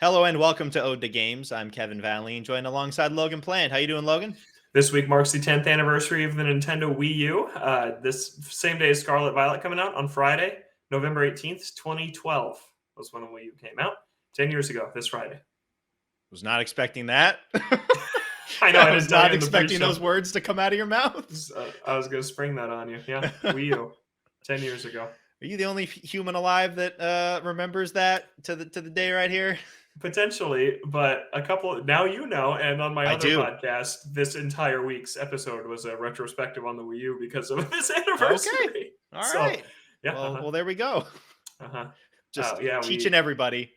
Hello and welcome to Ode to Games. I'm Kevin Vanleen, joined alongside Logan Plant. How you doing, Logan? This week marks the 10th anniversary of the Nintendo Wii U. This same day as Scarlet Violet coming out on Friday, November 18th, 2012 was when the Wii U came out. 10 years ago this Friday. Was not expecting that. I know. I was not expecting those words to come out of your mouth. I was going to spring that on you. Yeah, Wii U, 10 years ago. Are you the only human alive that remembers that to the day right here? Potentially, but now and on my other do. podcast, this entire week's episode was a retrospective on the Wii U because of this anniversary. Okay. All right. Yeah. Well, there we go. Just teaching everybody.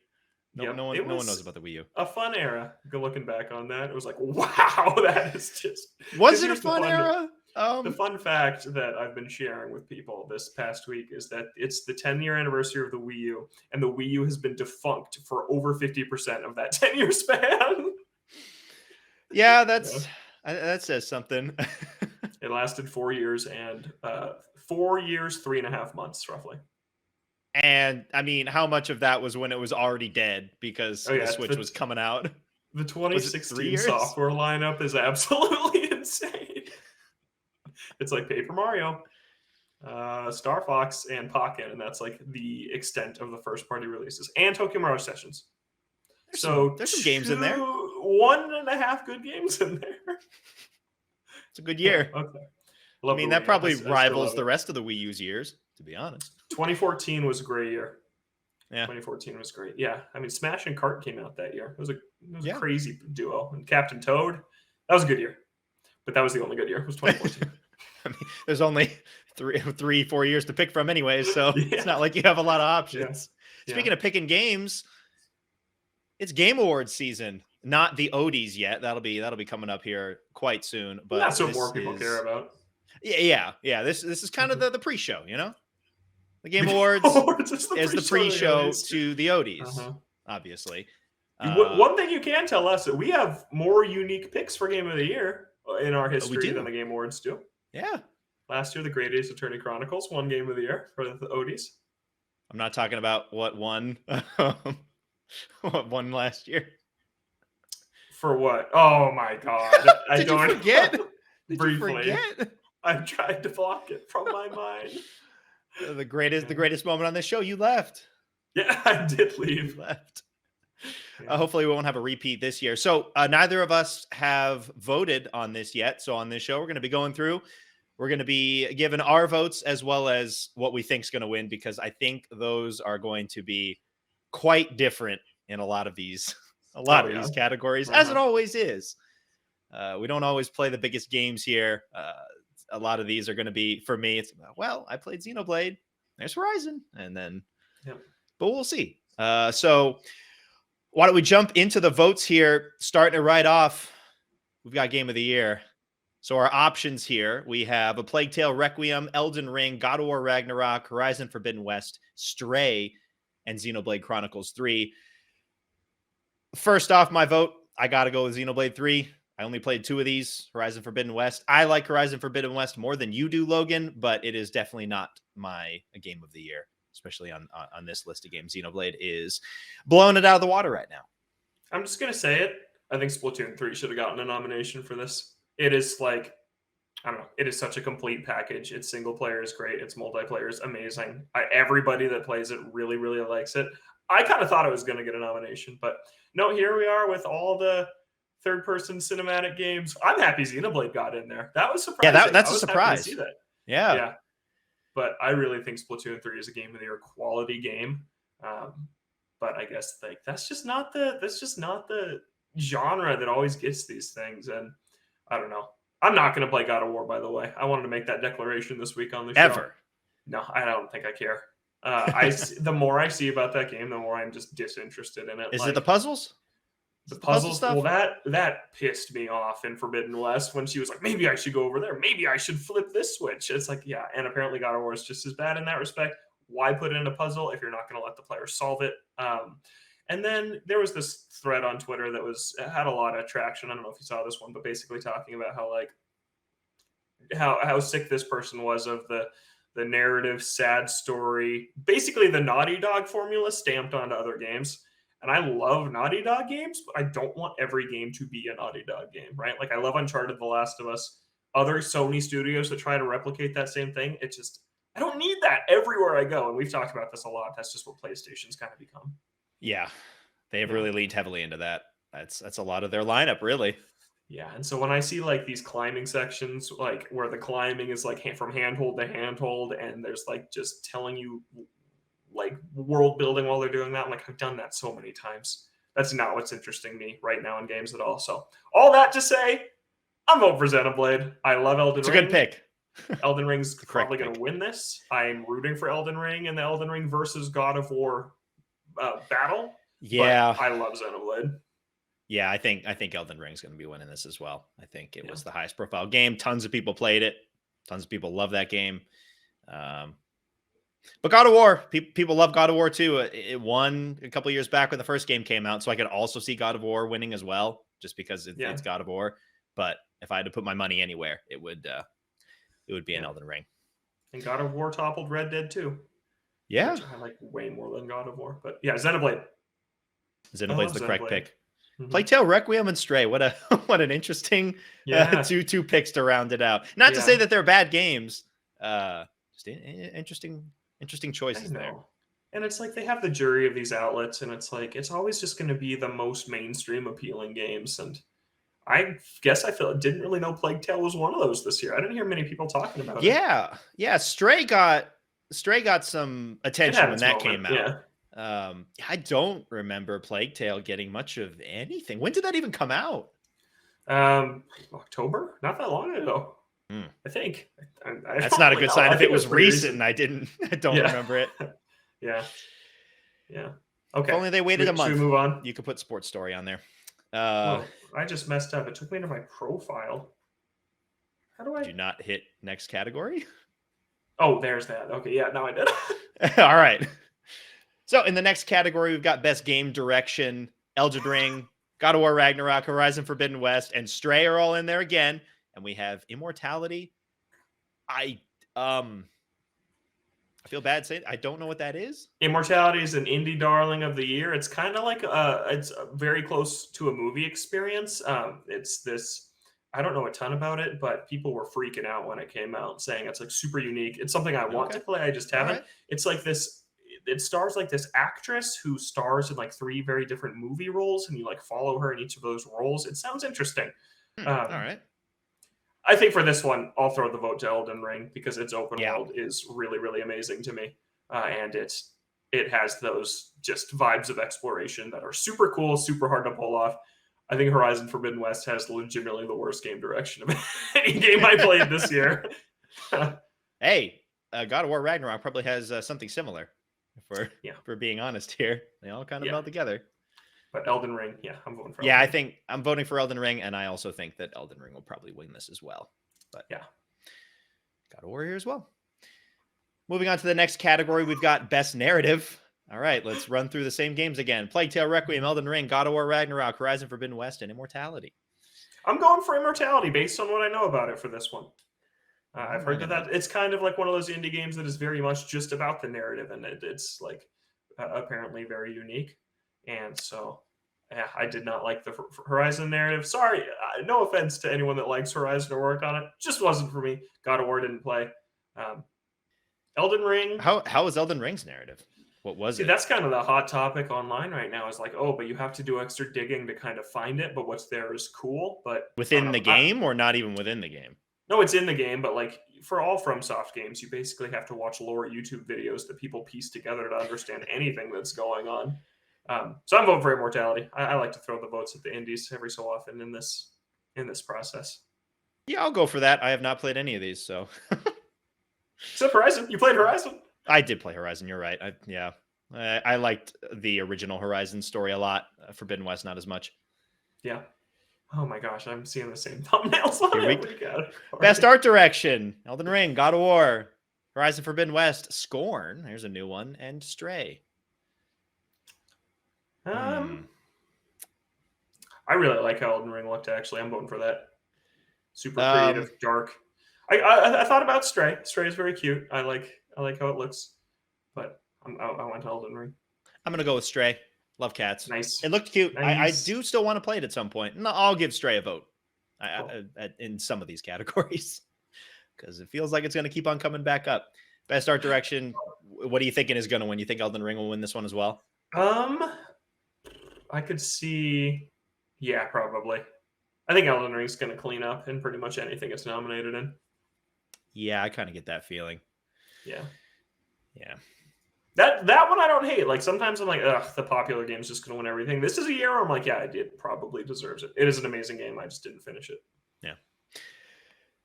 No one knows about the Wii U. A fun era. Looking back on that, it was like, wow, that is just. Was it a fun era? The fun fact that I've been sharing with people this past week is that it's the 10-year anniversary of the Wii U, and the Wii U has been defunct for over 50% of that 10-year span. Yeah, that says something. It lasted 4 years and 4 years, 3.5 months, roughly. And I mean, how much of that was when it was already dead because the Switch was coming out? The 2016 software lineup is absolutely insane. It's like Paper Mario, Star Fox, and Pocket, and that's like the extent of the first-party releases. And Tokyo Mirage Sessions. There's some games in there. 1.5 good games in there. It's a good year. Okay. I mean, that probably rivals the rest of the Wii U's years, to be honest. 2014 was a great year. Yeah. 2014 was great. Yeah. I mean, Smash and Kart came out that year. It was a crazy duo. And Captain Toad, that was a good year. But that was the only good year. It was 2014. I mean, there's only 4 years to pick from anyways, so it's not like you have a lot of options. Yeah. Speaking of picking games, it's Game Awards season. Not the Odies yet. That'll be coming up here quite soon. But that's what more people care about. Yeah. This is kind of the pre-show, you know? The Game Awards is the pre-show to the Odies, obviously. One thing you can tell us that we have more unique picks for Game of the Year in our history than the Game Awards do. Yeah. Last year, the Great Ace Attorney Chronicles won Game of the Year for the Odies. I'm not talking about what won. What won last year. For what? Oh my God! Did you forget? Did you forget? I've tried to block it from my mind. The greatest moment on this show. You left. Yeah, I did leave. You left. Hopefully we won't have a repeat this year. So neither of us have voted on this yet. So on this show, we're going to be going through. We're going to be given our votes as well as what we think is going to win, because I think those are going to be quite different in a lot of these these categories, as it always is. We don't always play the biggest games here. A lot of these are going to be, for me, it's, I played Xenoblade. There's Horizon. And then, but we'll see. So why don't we jump into the votes here, starting it right off. We've got Game of the Year. So our options here, we have A Plague Tale Requiem, Elden Ring, God of War Ragnarok, Horizon Forbidden West, Stray, and Xenoblade Chronicles 3. First off, my vote, I got to go with Xenoblade 3. I only played 2 of these, Horizon Forbidden West. I like Horizon Forbidden West more than you do, Logan, but it is definitely not my Game of the Year, especially on this list of games. Xenoblade is blowing it out of the water right now. I'm just going to say it. I think Splatoon 3 should have gotten a nomination for this. It is like, I don't know, it is such a complete package. Its single player is great. Its multiplayer is amazing. Everybody that plays it really, really likes it. I kind of thought it was going to get a nomination, but no, here we are with all the third-person cinematic games. I'm happy Xenoblade got in there. That was surprising. Yeah, that's a surprise. To see that. Yeah. But I really think Splatoon 3 is a Game of the Year quality game. But I guess that's just not the genre that always gets these things. And I don't know. I'm not going to play God of War, by the way. I wanted to make that declaration this week on the show. Ever? No, I don't think I care. The more I see about that game, the more I'm just disinterested in it. Is it the puzzles? The puzzle stuff? Well, that pissed me off in Forbidden West when she was like, maybe I should go over there. Maybe I should flip this switch. It's like, yeah. And apparently God of War is just as bad in that respect. Why put it in a puzzle if you're not going to let the player solve it? And then there was this thread on Twitter that had a lot of traction. I don't know if you saw this one, but basically talking about how sick this person was of the narrative, sad story, basically the Naughty Dog formula stamped onto other games. And I love Naughty Dog games, but I don't want every game to be a Naughty Dog game, right? Like I love Uncharted, The Last of Us, other Sony studios that try to replicate that same thing. It just I don't need that everywhere I go. And we've talked about this a lot. That's just what PlayStation's kind of become. Yeah, they've Yeah. really leaned heavily into that. That's a lot of their lineup, really. Yeah, and so when I see like these climbing sections, like where the climbing is like from handhold to handhold, and there's like just telling you like world building while they're doing that, I'm like, I've done that so many times. That's not what's interesting me right now in games at all. So all that to say, I'm voting for Xenoblade. I love Elden It's a Ring. good pick. Elden Ring's The correct probably going to pick. win this. I'm rooting for Elden Ring and the Elden Ring versus God of War battle. Yeah, But I love Xenoblade. yeah. I think Elden Ring's going to be winning this as well. I think it Yeah. was the highest profile game. Tons of people played it. Tons of people love that game. But God of War, people love God of War too. It won a couple years back when the first game came out, so I could also see God of War winning as well, just because it's God of War. But if I had to put my money anywhere, it would be an Elden Ring. And God of War toppled Red Dead 2. Yeah, Which I like way more than God of War. But yeah, Xenoblade. Xenoblade's the correct pick. Mm-hmm. Plague Tale, Requiem, and Stray. What an interesting two picks to round it out. Not to say that they're bad games. Just interesting choices there. And it's like they have the jury of these outlets, and it's like it's always just going to be the most mainstream appealing games. And I guess didn't really know Plague Tale was one of those this year. I didn't hear many people talking about it. Yeah. Stray got some attention when that came out. Yeah. I don't remember Plague Tale getting much of anything. When did that even come out? October, not that long ago. I think. That's not a good sign. If it was recent, I don't remember it. Yeah. Okay. If only they waited a month. Should we move on? You could put Sports Story on there. I just messed up. It took me to my profile. How do I? Did you not hit next category? Oh, there's that. Okay, yeah, now I did. All right. So in the next category, we've got Best Game Direction, Elden Ring, God of War Ragnarok, Horizon Forbidden West, and Stray are all in there again. And we have Immortality. I feel bad saying I don't know what that is. Immortality is an indie darling of the year. It's kind of like it's very close to a movie experience. It's this. I don't know a ton about it, but people were freaking out when it came out, saying it's like super unique. It's something I want to play. I just haven't. Right. It's like this. It stars like this actress who stars in like 3 very different movie roles, and you like follow her in each of those roles. It sounds interesting. All right. I think for this one, I'll throw the vote to Elden Ring because its open world is really, really amazing to me, and it has those just vibes of exploration that are super cool, super hard to pull off. I think Horizon Forbidden West has legitimately the worst game direction of any game I played this year. Hey, God of War Ragnarok probably has something similar. For being honest here, they all kind of meld together. But Elden Ring, I'm voting for. Yeah, I think I'm voting for Elden Ring, and I also think that Elden Ring will probably win this as well. But God of War here as well. Moving on to the next category, we've got Best Narrative. All right, let's run through the same games again. Plague Tale, Requiem, Elden Ring, God of War Ragnarok, Horizon Forbidden West, and Immortality. I'm going for Immortality based on what I know about it for this one. I've heard that it's kind of like one of those indie games that is very much just about the narrative, and it's like apparently very unique. And so, I did not like the Horizon narrative. Sorry, no offense to anyone that likes Horizon or work on it. Just wasn't for me. God of War didn't play. Elden Ring. How was Elden Ring's narrative? What was it? That's kind of the hot topic online right now. Is like, but you have to do extra digging to kind of find it. But what's there is cool. But within the game, or not even within the game? No, it's in the game, but like for all FromSoft games, you basically have to watch lore YouTube videos that people piece together to understand anything that's going on. So I'm voting for Immortality. I like to throw the votes at the indies every so often in this process. Yeah, I'll go for that. I have not played any of these, so. Except Horizon. You played Horizon? I did play Horizon. You're right. I liked the original Horizon story a lot. Forbidden West, not as much. Yeah. Oh my gosh, I'm seeing the same thumbnails on it. Best Art Direction, Elden Ring, God of War, Horizon Forbidden West, Scorn, there's a new one, and Stray. I really like how Elden Ring looked, actually. I'm voting for that. Super creative, dark. I thought about Stray. Stray is very cute. I like how it looks. But I went to Elden Ring. I'm going to go with Stray. Love cats. Nice. It looked cute. I Nice. do still want to play it at some point. And I'll give Stray a vote Cool. in some of these categories because it feels like it's going to keep on coming back up. Best art direction. What are you thinking is going to win? You think Elden Ring will win this one as well? I could see, yeah, probably. I think Elden Ring's going to clean up in pretty much anything it's nominated in. Yeah, I kind of get that feeling. Yeah. Yeah. That one I don't hate. Like sometimes I'm like, ugh, the popular game's just gonna win everything. This is a year where I'm like, yeah, it probably deserves it. It is an amazing game. I just didn't finish it. Yeah.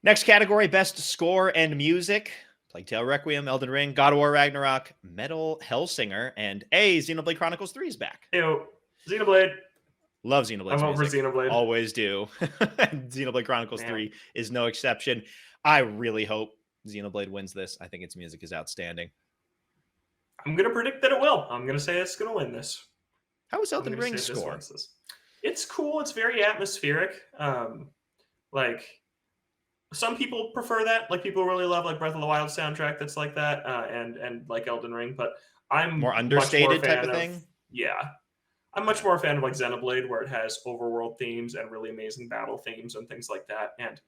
Next category: best score and music. Plague Tale Requiem, Elden Ring, God of War Ragnarok, Metal Hellsinger, and Xenoblade Chronicles 3 is back. Ew. Xenoblade. Love Xenoblade's I'm over music. Xenoblade. Always do. Xenoblade Chronicles 3 is no exception. I really hope Xenoblade wins this. I think its music is outstanding. I'm gonna predict that it will. I'm gonna say it's gonna win this. How was Elden Ring's score? It's cool. It's very atmospheric. Like some people prefer that. Like people really love like Breath of the Wild soundtrack that's like that, and like Elden Ring. But I'm more understated type of thing. Yeah, I'm much more a fan of like Xenoblade, where it has overworld themes and really amazing battle themes and things like that. And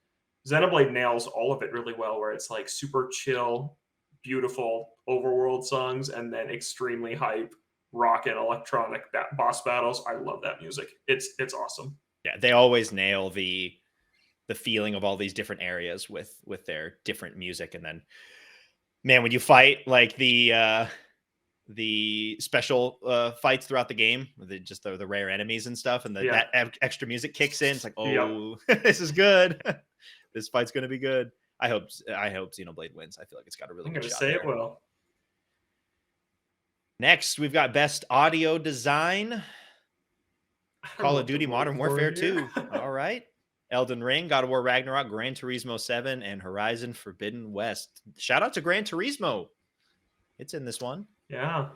Xenoblade nails all of it really well, where it's like super chill, beautiful overworld songs, and then extremely hype rock and electronic boss battles. I love that music. It's awesome. Yeah, they always nail the feeling of all these different areas with their different music. And then, man, when you fight like the special fights throughout the game, just the rare enemies and stuff, and that extra music kicks in. It's like, oh, this is good. This fight's gonna be good. I hope Xenoblade wins. I feel like it's got a really good shot. I'm gonna say it will. Next, we've got best audio design. Call of Duty Modern Warfare 2. All right. Elden Ring, God of War Ragnarok, Gran Turismo 7, and Horizon Forbidden West. Shout out to Gran Turismo. It's in this one. Yeah.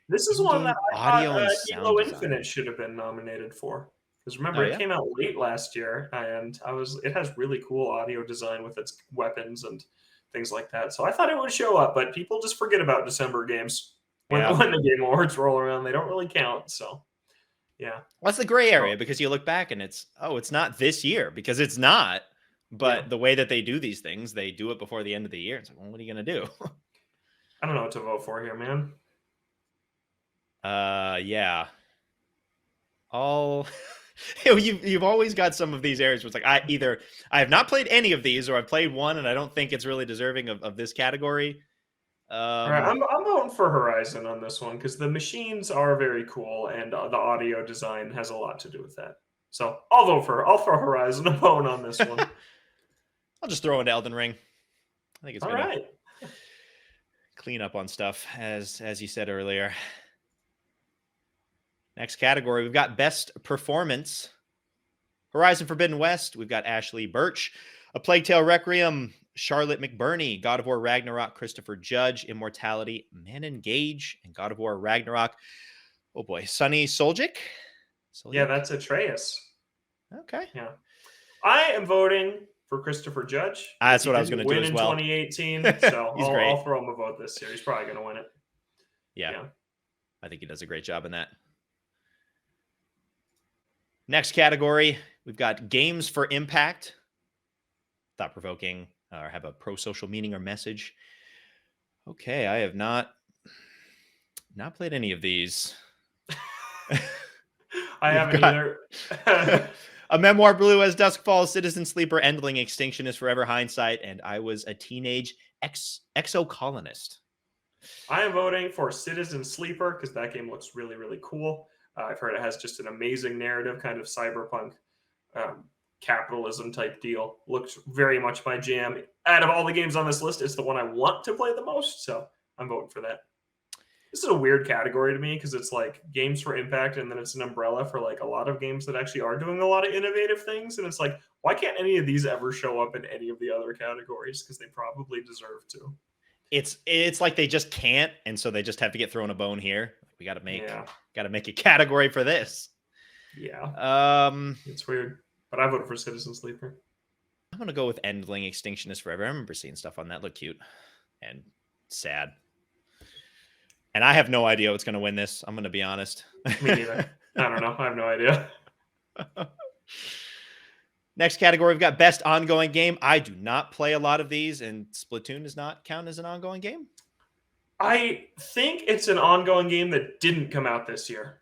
This is one that I thought Halo Infinite should have been nominated for. Because remember, it came out late last year, and it has really cool audio design with its weapons and things like that. So I thought it would show up, but people just forget about December games. When the Game Awards roll around, they don't really count. So, yeah. Well, that's the gray area because you look back and it's not this year because it's not. But the way that they do these things, they do it before the end of the year. It's like, well, what are you going to do? I don't know what to vote for here, man. Yeah. You've always got some of these areas where it's like I have not played any of these or I've played one and I don't think it's really deserving of this category. All right, I'm voting for Horizon on this one because the machines are very cool and the audio design has a lot to do with that. So I'll throw Horizon a bone on this one. I'll just throw into Elden Ring. I think it's all right. Clean up on stuff as you said earlier. Next category, we've got best performance. Horizon Forbidden West, we've got Ashley Birch. A Plague Tale Requiem, Charlotte McBurney. God of War Ragnarok, Christopher Judge. Immortality, Manon Gage. And God of War Ragnarok, oh boy, Sunny Soljic? Yeah, that's Atreus. Okay. Yeah. I am voting for Christopher Judge. That's what I was going to do as well. Win in 2018, so I'll throw him a vote this year. He's probably going to win it. Yeah. I think he does a great job in that. Next category, we've got games for impact, thought-provoking, or have a pro-social meaning or message. Okay, I have not played any of these. I haven't either. A Memoir Blue as Dusk Falls, Citizen Sleeper, Endling, Extinction is Forever, Hindsight, and I Was a Teenage Exocolonist. I am voting for Citizen Sleeper because that game looks really, really cool. I've heard it has just an amazing narrative, kind of cyberpunk capitalism type deal. Looks very much my jam. Out of all the games on this list, it's the one I want to play the most, so I'm voting for that. This is a weird category to me because it's like games for impact, and then it's an umbrella for like a lot of games that actually are doing a lot of innovative things. And it's like, why can't any of these ever show up in any of the other categories? Because they probably deserve to. It's like they just can't, and so they just have to get thrown a bone here. We got to make a category for this. Yeah. It's weird, but I voted for Citizen Sleeper. I'm gonna go with Endling, Extinction is Forever. I remember seeing stuff on that. Look cute and sad. And I have no idea what's going to win this. I'm going to be honest. Me neither. I don't know. I have no idea. Next category, we've got best ongoing game. I do not play a lot of these, and Splatoon does not count as an ongoing game. I think it's an ongoing game that didn't come out this year.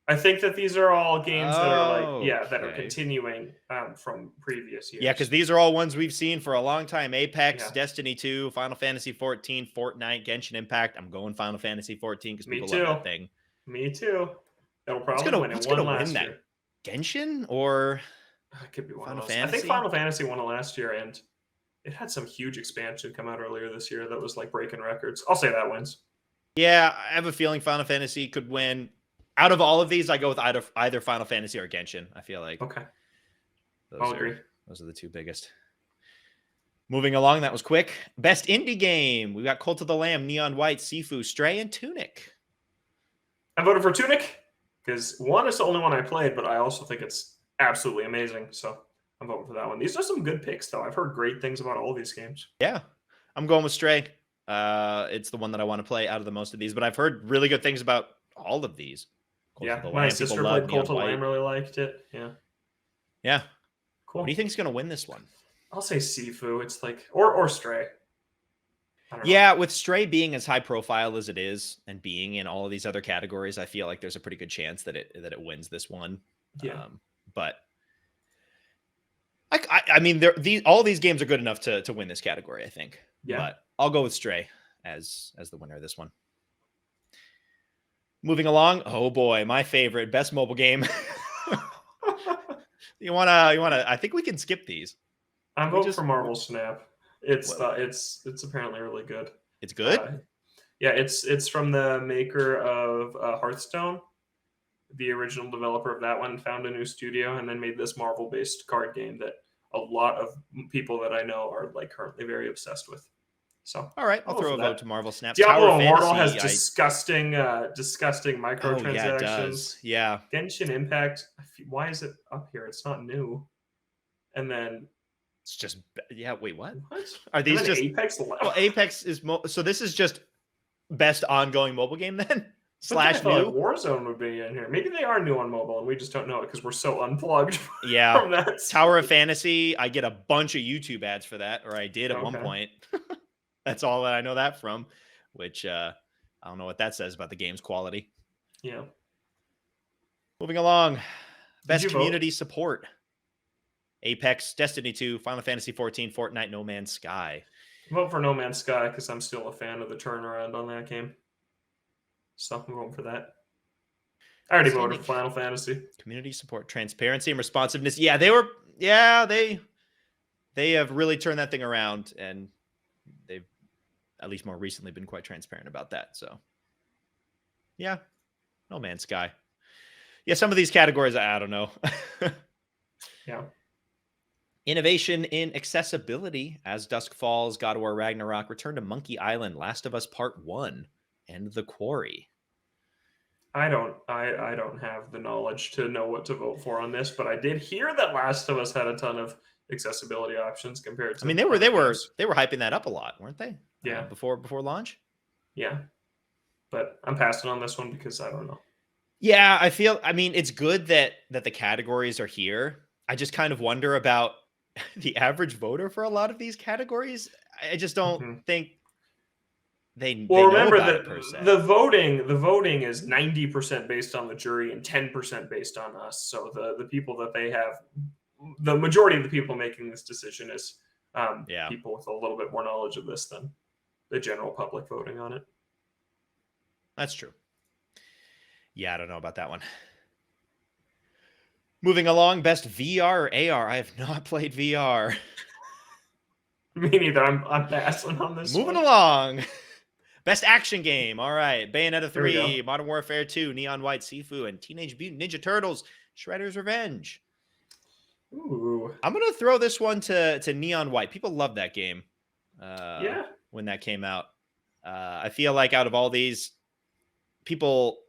I think that these are all games that are that are Okay. continuing from previous years. Yeah, because these are all ones we've seen for a long time. Apex, Yeah. Destiny 2, Final Fantasy 14, Fortnite, Genshin Impact. I'm going Final Fantasy 14 because Me people too. love that thing. Me too. It'll probably win. It What's won gonna last win that? year. Genshin or It could be one Final of those. I think Fantasy? Final Fantasy won it last year, and it had some huge expansion come out earlier this year that was like breaking records. I'll say that wins. Yeah, I have a feeling Final Fantasy could win. Out of all of these, I go with either Final Fantasy or Genshin. I feel like Okay. I'll agree. Those are the two biggest. Moving along, that was quick. Best indie game. We got Cult of the Lamb, Neon White, Sifu, Stray, and Tunic. I voted for Tunic because one is the only one I played, but I also think it's absolutely amazing. So I'm voting for that one. These are some good picks, though. I've heard great things about all these games. Yeah, I'm going with Stray. It's the one that I want to play out of the most of these, but I've heard really good things about all of these. My sister played Cult of the Lamb, really liked it. Yeah. Cool. What do you think is going to win this one? I'll say Sifu. It's like or Stray. Yeah, with Stray being as high profile as it is and being in all of these other categories, I feel like there's a pretty good chance that it wins this one. Yeah. But I mean, all these games are good enough to win this category, I think. Yeah. But I'll go with Stray as the winner of this one. Moving along, oh boy, my favorite, best mobile game. You wanna? I think we can skip these. I'm voting for Marvel Snap. It's apparently really good. It's good. Yeah, it's from the maker of Hearthstone. The original developer of that one found a new studio and then made this Marvel-based card game that a lot of people that I know are like currently very obsessed with. So all right, I'll throw a vote to Marvel Snap. Diablo Immortal has disgusting microtransactions. Yeah. Genshin Impact. Why is it up here? It's not new. And then it's just Wait, what? What are these? Just Apex? Well, Apex is so. This is just best ongoing mobile game then. / new. Like Warzone would be in here. Maybe they are new on mobile and we just don't know it because we're so unplugged. Yeah. From that. Tower of Fantasy. I get a bunch of YouTube ads for that, or I did at one point. That's all that I know that from, which I don't know what that says about the game's quality. Yeah. Moving along. Best community support. Apex, Destiny 2, Final Fantasy 14, Fortnite, No Man's Sky. Vote for No Man's Sky because I'm still a fan of the turnaround on that game. So I'm voting for that. I already voted for Final Fantasy. Community support, transparency, and responsiveness. Yeah, they have really turned that thing around, and they've at least more recently been quite transparent about that. So yeah, No Man's Sky. Yeah, some of these categories, I don't know. Yeah. Innovation in accessibility. As Dusk Falls, God of War Ragnarok, Return to Monkey Island, Last of Us Part 1, and The Quarry. I don't have the knowledge to know what to vote for on this, but I did hear that Last of Us had a ton of accessibility options compared to. I mean, they were hyping that up a lot, weren't they? Yeah. Before launch. Yeah. But I'm passing on this one because I don't know. Yeah, I mean, it's good that the categories are here. I just kind of wonder about the average voter for a lot of these categories. I just don't think they remember know that it, per se. the voting is 90% based on the jury and 10% based on us. So the people that they have, the majority of the people making this decision is people with a little bit more knowledge of this than the general public voting on it. That's true. Yeah, I don't know about that one. Moving along, best VR or AR. I have not played VR. Me neither. I'm passing on this. Moving along. Best action game. All right. Bayonetta 3, Modern Warfare 2, Neon White, Sifu, and Teenage Mutant Ninja Turtles, Shredder's Revenge. Ooh. I'm going to throw this one to Neon White. People love that game. When that came out. I feel like out of all these, people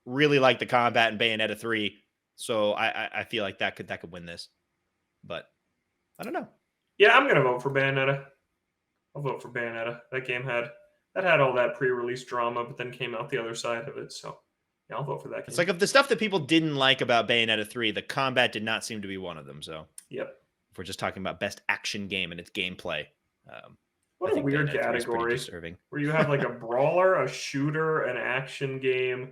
really like the combat in Bayonetta 3. So I feel like that could win this. But I don't know. Yeah, I'm going to vote for Bayonetta. I'll vote for Bayonetta. That game had that had all that pre-release drama, but then came out the other side of it. So yeah, I'll vote for that game. It's like of the stuff that people didn't like about Bayonetta 3, the combat did not seem to be one of them. So yep. If we're just talking about best action game and its gameplay, what a weird category where you have like a brawler, a shooter, an action game.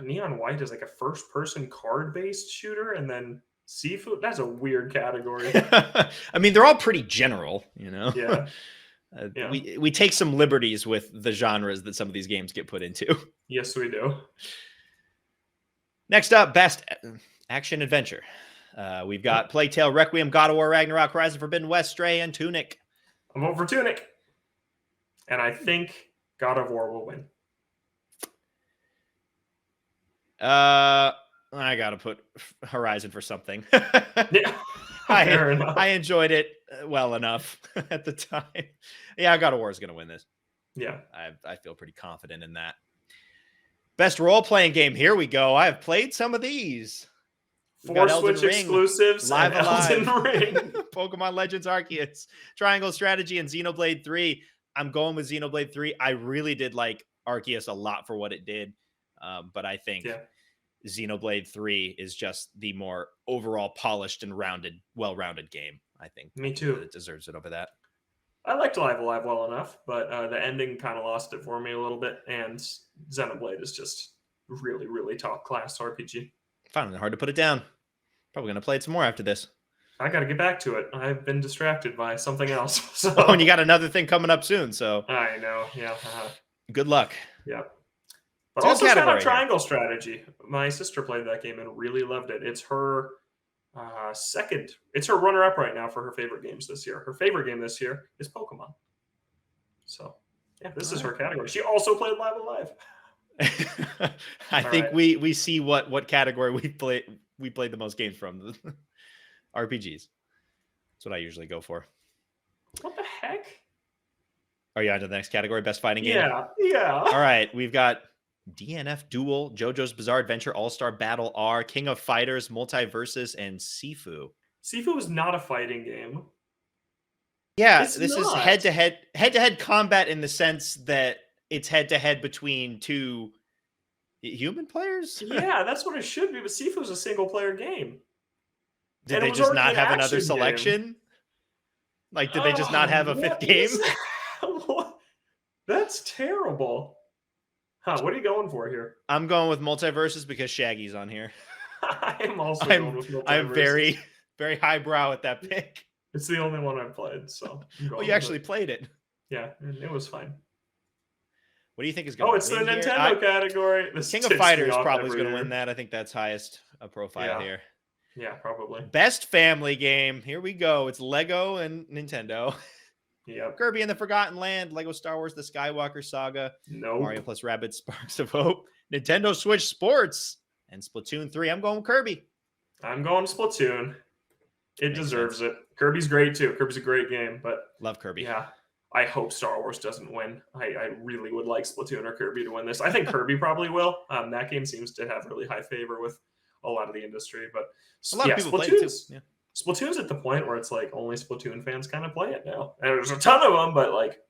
Neon White is like a first-person card-based shooter, and then seafood. That's a weird category. I mean, they're all pretty general, you know. Yeah. We take some liberties with the genres that some of these games get put into. Yes, we do. Next up, best action adventure. We've got Plague Tale, Requiem, God of War, Ragnarok, Horizon Forbidden West, Stray, and Tunic. I'm voting for Tunic. And I think God of War will win. I got to put Horizon for something. Yeah. I enjoyed it well enough at the time. Yeah, God of War is going to win this. Yeah. I feel pretty confident in that. Best role-playing game. Here we go. I have played some of these. 4 Switch exclusives, Live and Elden Ring. Pokemon Legends Arceus, Triangle Strategy, and Xenoblade 3. I'm going with Xenoblade 3. I really did like Arceus a lot for what it did. But I think Xenoblade 3 is just the more overall polished and well-rounded game. I think Me too. It deserves it over that. I liked Live Alive well enough, but the ending kind of lost it for me a little bit. And Xenoblade is just really, really top class RPG. Finding it hard to put it down. Probably going to play it some more after this. I got to get back to it. I've been distracted by something else. So. Oh, and you got another thing coming up soon, so. I know, yeah. Good luck. Yeah. But also shout out Triangle Strategy. My sister played that game and really loved it. It's her it's her runner-up right now for her favorite games this year. Her favorite game this year is Pokemon. So, yeah, this is her category. She also played Live Alive. I think we see what category we played the most games from. RPGs. That's what I usually go for. What the heck? Are you on to the next category? Best fighting game? Yeah. All right. We've got DNF Duel, JoJo's Bizarre Adventure, All-Star Battle R, King of Fighters, Multiversus, and Sifu. Sifu is not a fighting game. Yeah, this is head-to-head combat in the sense that it's head-to-head between two human players? Yeah, that's what it should be, but Sifu is a single-player game. Did they just not have another selection? Game. Like, did they just not have a fifth game? That's terrible. Huh, what are you going for here? I'm going with Multiversus because Shaggy's on here. I am also going with Multiversus. I'm very, very highbrow at that pick. It's the only one I've played, so. Well, you actually played it. Yeah, it was fine. What do you think is going to win? Oh, it's the Nintendo category. King of Fighters probably is going to win that. I think that's highest profile here. Yeah, probably. Best family game. Here we go. It's Lego and Nintendo. Yep. Kirby and the Forgotten Land, Lego Star Wars, The Skywalker Saga, Mario plus Rabbids, Sparks of Hope, Nintendo Switch Sports, and Splatoon 3. I'm going Kirby. I'm going Splatoon. It deserves it. Kirby's great too. Kirby's a great game, but love Kirby. Yeah. I hope Star Wars doesn't win. I really would like Splatoon or Kirby to win this. I think Kirby probably will. That game seems to have really high favor with a lot of the industry, but a lot of people play it too. Yeah. Splatoon's at the point where it's like only Splatoon fans kind of play it now. And there's a ton of them, but like,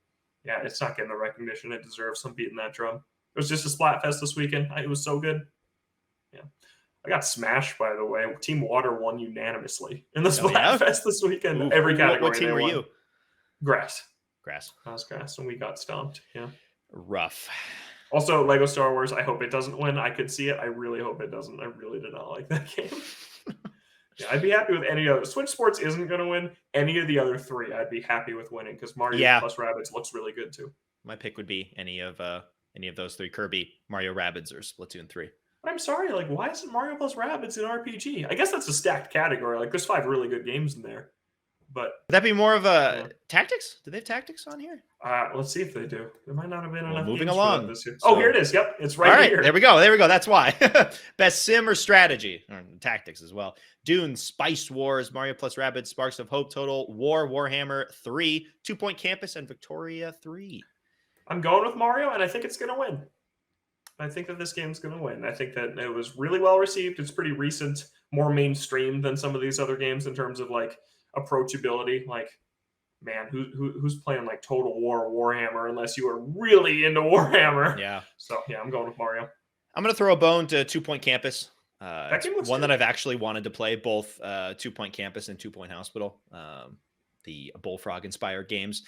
yeah, it's not getting the recognition it deserves. I'm beating that drum. It was just a Splatfest this weekend. It was so good. Yeah. I got smashed, by the way. Team Water won unanimously in the Splatfest this weekend. Ooh, every category. What team were you? Grass. I was Grass, and we got stomped. Yeah. Rough. Also, Lego Star Wars, I hope it doesn't win. I could see it. I really hope it doesn't. I really did not like that game. Yeah, I'd be happy with any other. Switch Sports isn't going to win. Any of the other three, I'd be happy with winning because Mario plus Rabbids looks really good too. My pick would be any of those three: Kirby, Mario Rabbids, or Splatoon 3. But I'm sorry, like, why isn't Mario plus Rabbids an RPG? I guess that's a stacked category. Like, there's 5 really good games in there. But would that be more of a tactics? Do they have tactics on here? Let's see if they do. There might not have been enough. Moving along this year. So, here it is. Yep, it's right here. There we go. That's why. Best sim or strategy, or tactics as well. Dune, Spice Wars, Mario plus Rabbids, Sparks of Hope, Total War, Warhammer 3, 2 Point Campus, and Victoria 3. I'm going with Mario, and I think it's going to win. I think that this game's going to win. I think that it was really well received. It's pretty recent, more mainstream than some of these other games in terms of like approachability. Like, man, who's playing like Total War or Warhammer unless you are really into Warhammer? Yeah. So yeah, I'm going with Mario. I'm going to throw a bone to 2 Point Campus. That It's game looks one good. that I've actually wanted to play, both 2 Point Campus and 2 Point Hospital, the Bullfrog inspired games.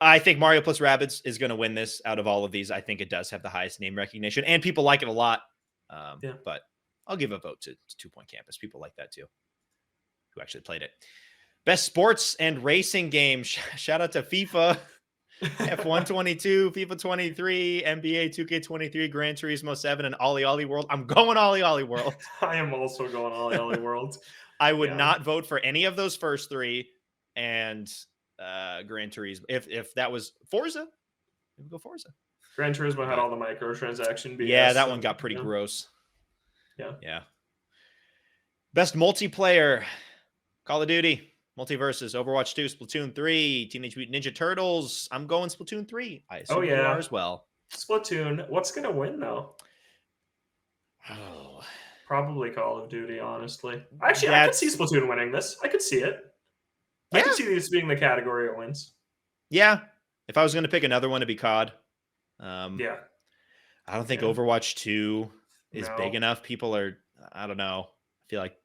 I think Mario plus Rabbids is going to win this out of all of these. I think it does have the highest name recognition, and people like it a lot. Yeah. But I'll give a vote to 2 Point Campus. People like that too, who actually played it. Best sports and racing game. Shout out to FIFA, F1 22, FIFA 23, NBA 2K23, Gran Turismo 7, and Ollie Ollie World. I'm going Ollie Ollie World. I am also going Ollie Ollie World. I would not vote for any of those first three, and Gran Turismo. If that was Forza, we would go Forza. Gran Turismo had all the microtransaction BS. Yeah, that one got pretty gross. Yeah. Best multiplayer. Call of Duty, Multiverses, Overwatch 2, Splatoon 3, Teenage Mutant Ninja Turtles. I'm going Splatoon 3. I assume you are as well. Splatoon. What's going to win, though? Oh. Probably Call of Duty, honestly. Actually, I could see Splatoon winning this. I could see it. I could see this being the category it wins. Yeah. If I was going to pick another one, it'd be COD. Yeah. I don't think Overwatch 2 is big enough. People are, I don't know. I feel like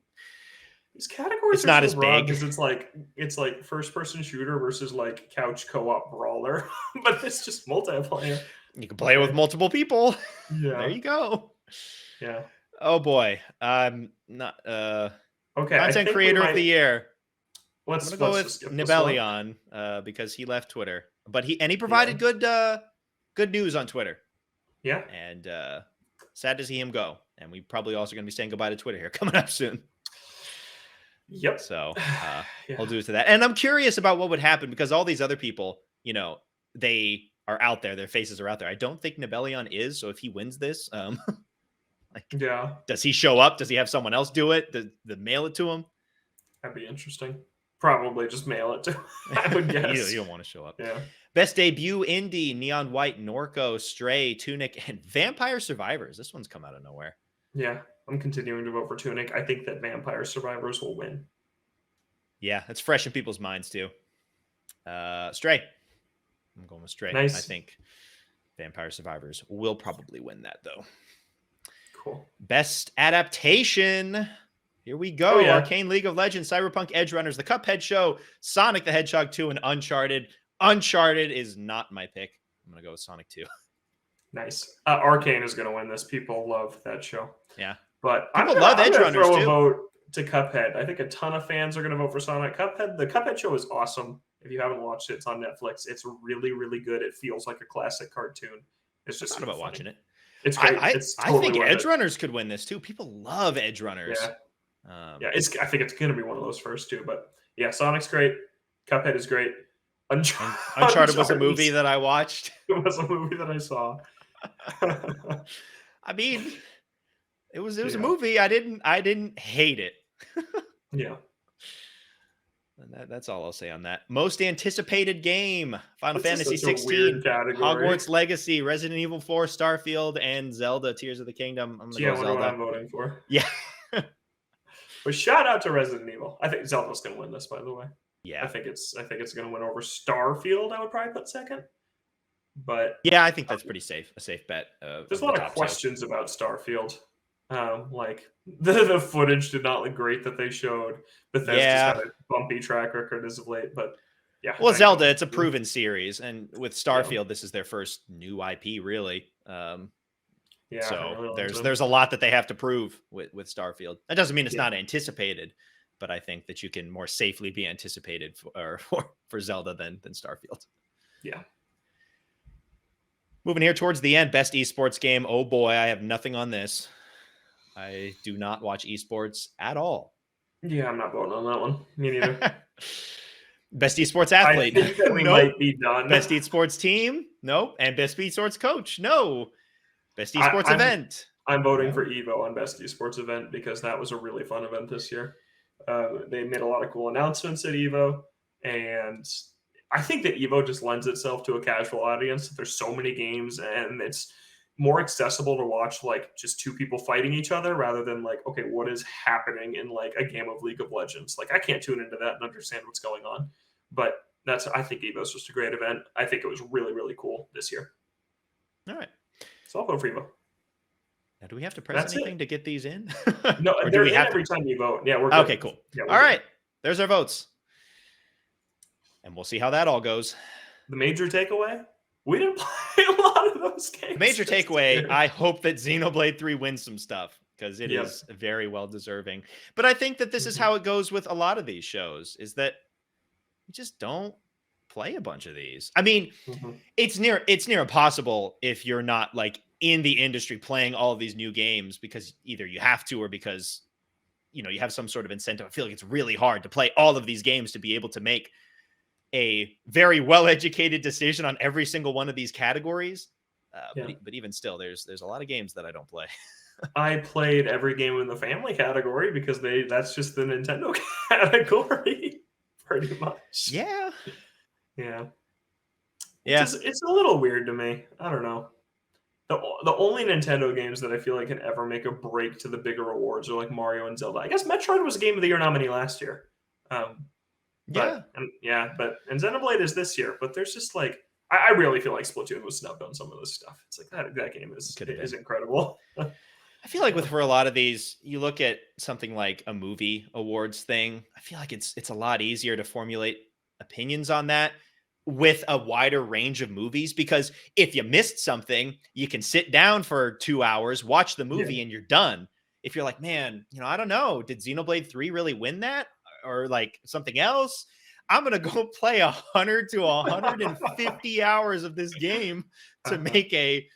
these categories it's not as big because it's like first person shooter versus like couch co-op brawler, but it's just multiplayer. You can play with multiple people. Yeah. There you go. Yeah. Oh boy. I'm not okay. Content creator of the year. I'm gonna go with Nibelion because he left Twitter. But he provided good news on Twitter. Yeah. And sad to see him go. And we probably also gonna be saying goodbye to Twitter here coming up soon. Yep. So I'll do it to that. And I'm curious about what would happen because all these other people, they are out there. Their faces are out there. I don't think Nibelion is. So if he wins this, does he show up? Does he have someone else do it? Does mail it to him? That'd be interesting. Probably just mail it to him, I would guess. You don't want to show up. Yeah. Best debut indie, Neon White, Norco, Stray, Tunic, and Vampire Survivors. This one's come out of nowhere. Yeah. I'm continuing to vote for Tunic. I think that Vampire Survivors will win. Yeah, it's fresh in people's minds too. Stray. I'm going with Stray. Nice. I think Vampire Survivors will probably win that though. Cool. Best adaptation. Here we go. Arcane League of Legends, Cyberpunk Edge Runners, The Cuphead Show, Sonic the Hedgehog 2, and Uncharted. Uncharted is not my pick. I'm going to go with Sonic 2. Nice. Arcane is going to win this. People love that show. Yeah. But people love Edge Runners throw too. A vote to Cuphead. I think a ton of fans are going to vote for Sonic. The Cuphead show is awesome. If you haven't watched it, it's on Netflix. It's really, really good. It feels like a classic cartoon. It's just not about watching it. It's great. I think Edge Runners could win this too. People love Edge Runners. Yeah. I think it's going to be one of those first two. But yeah, Sonic's great. Cuphead is great. Uncharted was a movie that I watched. It was a movie that I saw. I mean, it was a movie. I didn't hate it. Yeah. And that's all I'll say on that. Most anticipated game: Final Fantasy 16, Hogwarts Legacy, Resident Evil 4, Starfield, and Zelda: Tears of the Kingdom. I'm gonna go Zelda. What I'm voting for. Yeah. But shout out to Resident Evil. I think Zelda's going to win this, by the way. Yeah. I think it's going to win over Starfield. I would probably put second. But yeah, I think that's pretty safe. A safe bet. There's a lot of questions about Starfield. Like the footage did not look great that they showed. Bethesda's had a bumpy track record as of late, but yeah. Well, Zelda, it's a proven series, and with Starfield, this is their first new IP, really. So there's a lot that they have to prove with Starfield. That doesn't mean it's not anticipated, but I think that you can more safely be anticipated for Zelda than Starfield. Yeah. Moving here towards the end, best esports game. Oh boy, I have nothing on this. I do not watch esports at all. Yeah, I'm not voting on that one. Me neither. Best esports athlete. I think that we might be done. Best esports team. Nope. And best esports coach. No. Best esports event. I'm voting for Evo on best esports event because that was a really fun event this year. They made a lot of cool announcements at Evo, and I think that Evo just lends itself to a casual audience. There's so many games, and it's more accessible to watch like just two people fighting each other rather than like, okay, what is happening in like a game of League of Legends? Like I can't tune into that and understand what's going on. But I think EVO was just a great event. I think it was really, really cool this year. All right. So I'll vote for EVO. Now, do we have to press That's anything it. to get these in? No, Or do they're we in have to? every time you vote. Yeah, we're Okay, good. cool. Yeah, All we're right. good. There's our votes. And we'll see how that all goes. The major takeaway: we didn't play a lot of those games. The major this takeaway, year. I hope that Xenoblade 3 wins some stuff because it Yep. is very well deserving. But I think that this is how it goes with a lot of these shows, is that we just don't play a bunch of these. I mean, Mhm. it's near impossible if you're not like in the industry playing all of these new games because either you have to or because you have some sort of incentive. I feel like it's really hard to play all of these games to be able to make a very well-educated decision on every single one of these categories. Yeah. But even still, there's a lot of games that I don't play. I played every game in the family category because that's just the Nintendo category, pretty much. Yeah. Yeah. Yeah. It's a little weird to me. I don't know. The only Nintendo games that I feel like can ever make a break to the bigger awards are like Mario and Zelda. I guess Metroid was a Game of the Year nominee last year. Yeah. And Xenoblade is this year. But there's just like I really feel like Splatoon was snubbed on some of this stuff. It's like that game is incredible. I feel like for a lot of these, you look at something like a movie awards thing. I feel like it's a lot easier to formulate opinions on that with a wider range of movies, because if you missed something, you can sit down for 2 hours, watch the movie, Yeah. and you're done. If you're like, man, I don't know, did Xenoblade 3 really win that, or like something else? I'm gonna go play 100 to 150 hours of this game to make a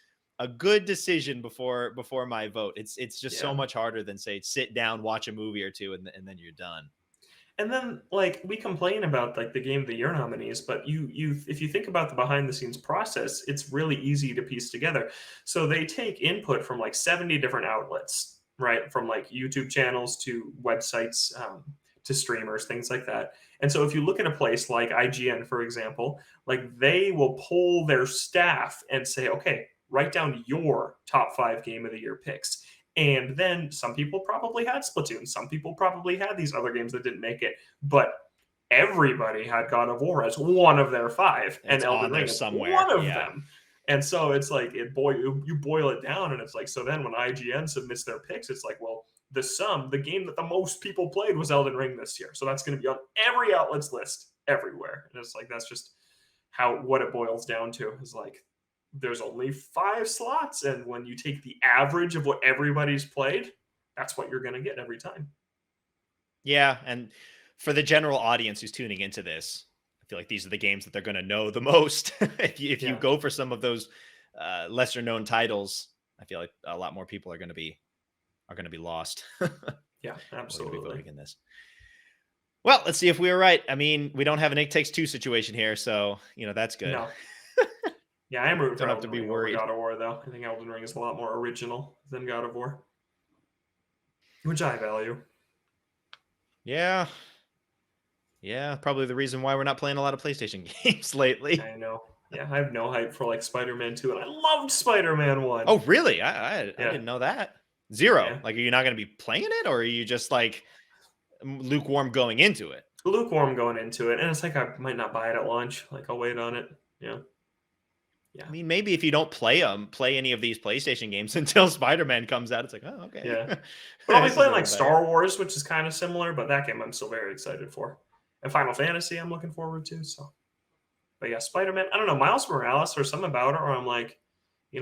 good decision before my vote. It's just so Yeah. much harder than say sit down, watch a movie or two, and then you're done. And then like we complain about like the Game of the Year nominees, but you if you think about the behind the scenes process, it's really easy to piece together. So they take input from like 70 different outlets, right? From like YouTube channels to websites, to streamers, things like that. And so if you look at a place like IGN, for example, like they will poll their staff and say, okay, write down your top 5 Game of the Year picks. And then some people probably had Splatoon. Some people probably had these other games that didn't make it. But everybody had God of War as one of their 5, and It's Elden on Ring there is somewhere. one of Yeah. them. And so it's like you boil it down, and it's like, so then when IGN submits their picks, it's like, well, the game that the most people played was Elden Ring this year. So that's going to be on every outlet's list everywhere. And it's like that's just what it boils down to is like there's only 5 slots, and when you take the average of what everybody's played, that's what you're going to get every time. Yeah, and for the general audience who's tuning into this, I feel like these are the games that they're going to know the most. If you go for some of those lesser known titles, I feel like a lot more people are going to be lost. Yeah, absolutely. Be voting in this. Well, let's see if we were right. I mean, we don't have an It Takes Two situation here, so that's good. No. Yeah, I am rooting for Don't have to be worried. God of War, though. I think Elden Ring is a lot more original than God of War, which I value. Yeah. Yeah, probably the reason why we're not playing a lot of PlayStation games lately. I know. Yeah, I have no hype for like Spider-Man 2, and I loved Spider-Man 1. Oh, really? I didn't know that. Zero. Yeah. Like, are you not going to be playing it, or are you just like lukewarm going into it? Lukewarm going into it, and it's like I might not buy it at launch. Like I'll wait on it. Yeah. I mean, maybe if you don't play any of these PlayStation games until Spider-Man comes out, it's like, oh, okay. Yeah. But I'll be playing like Star Wars, which is kind of similar, but that game I'm still very excited for. And Final Fantasy I'm looking forward to. So, but yeah, Spider-Man, I don't know, Miles Morales or something about it, or I'm like,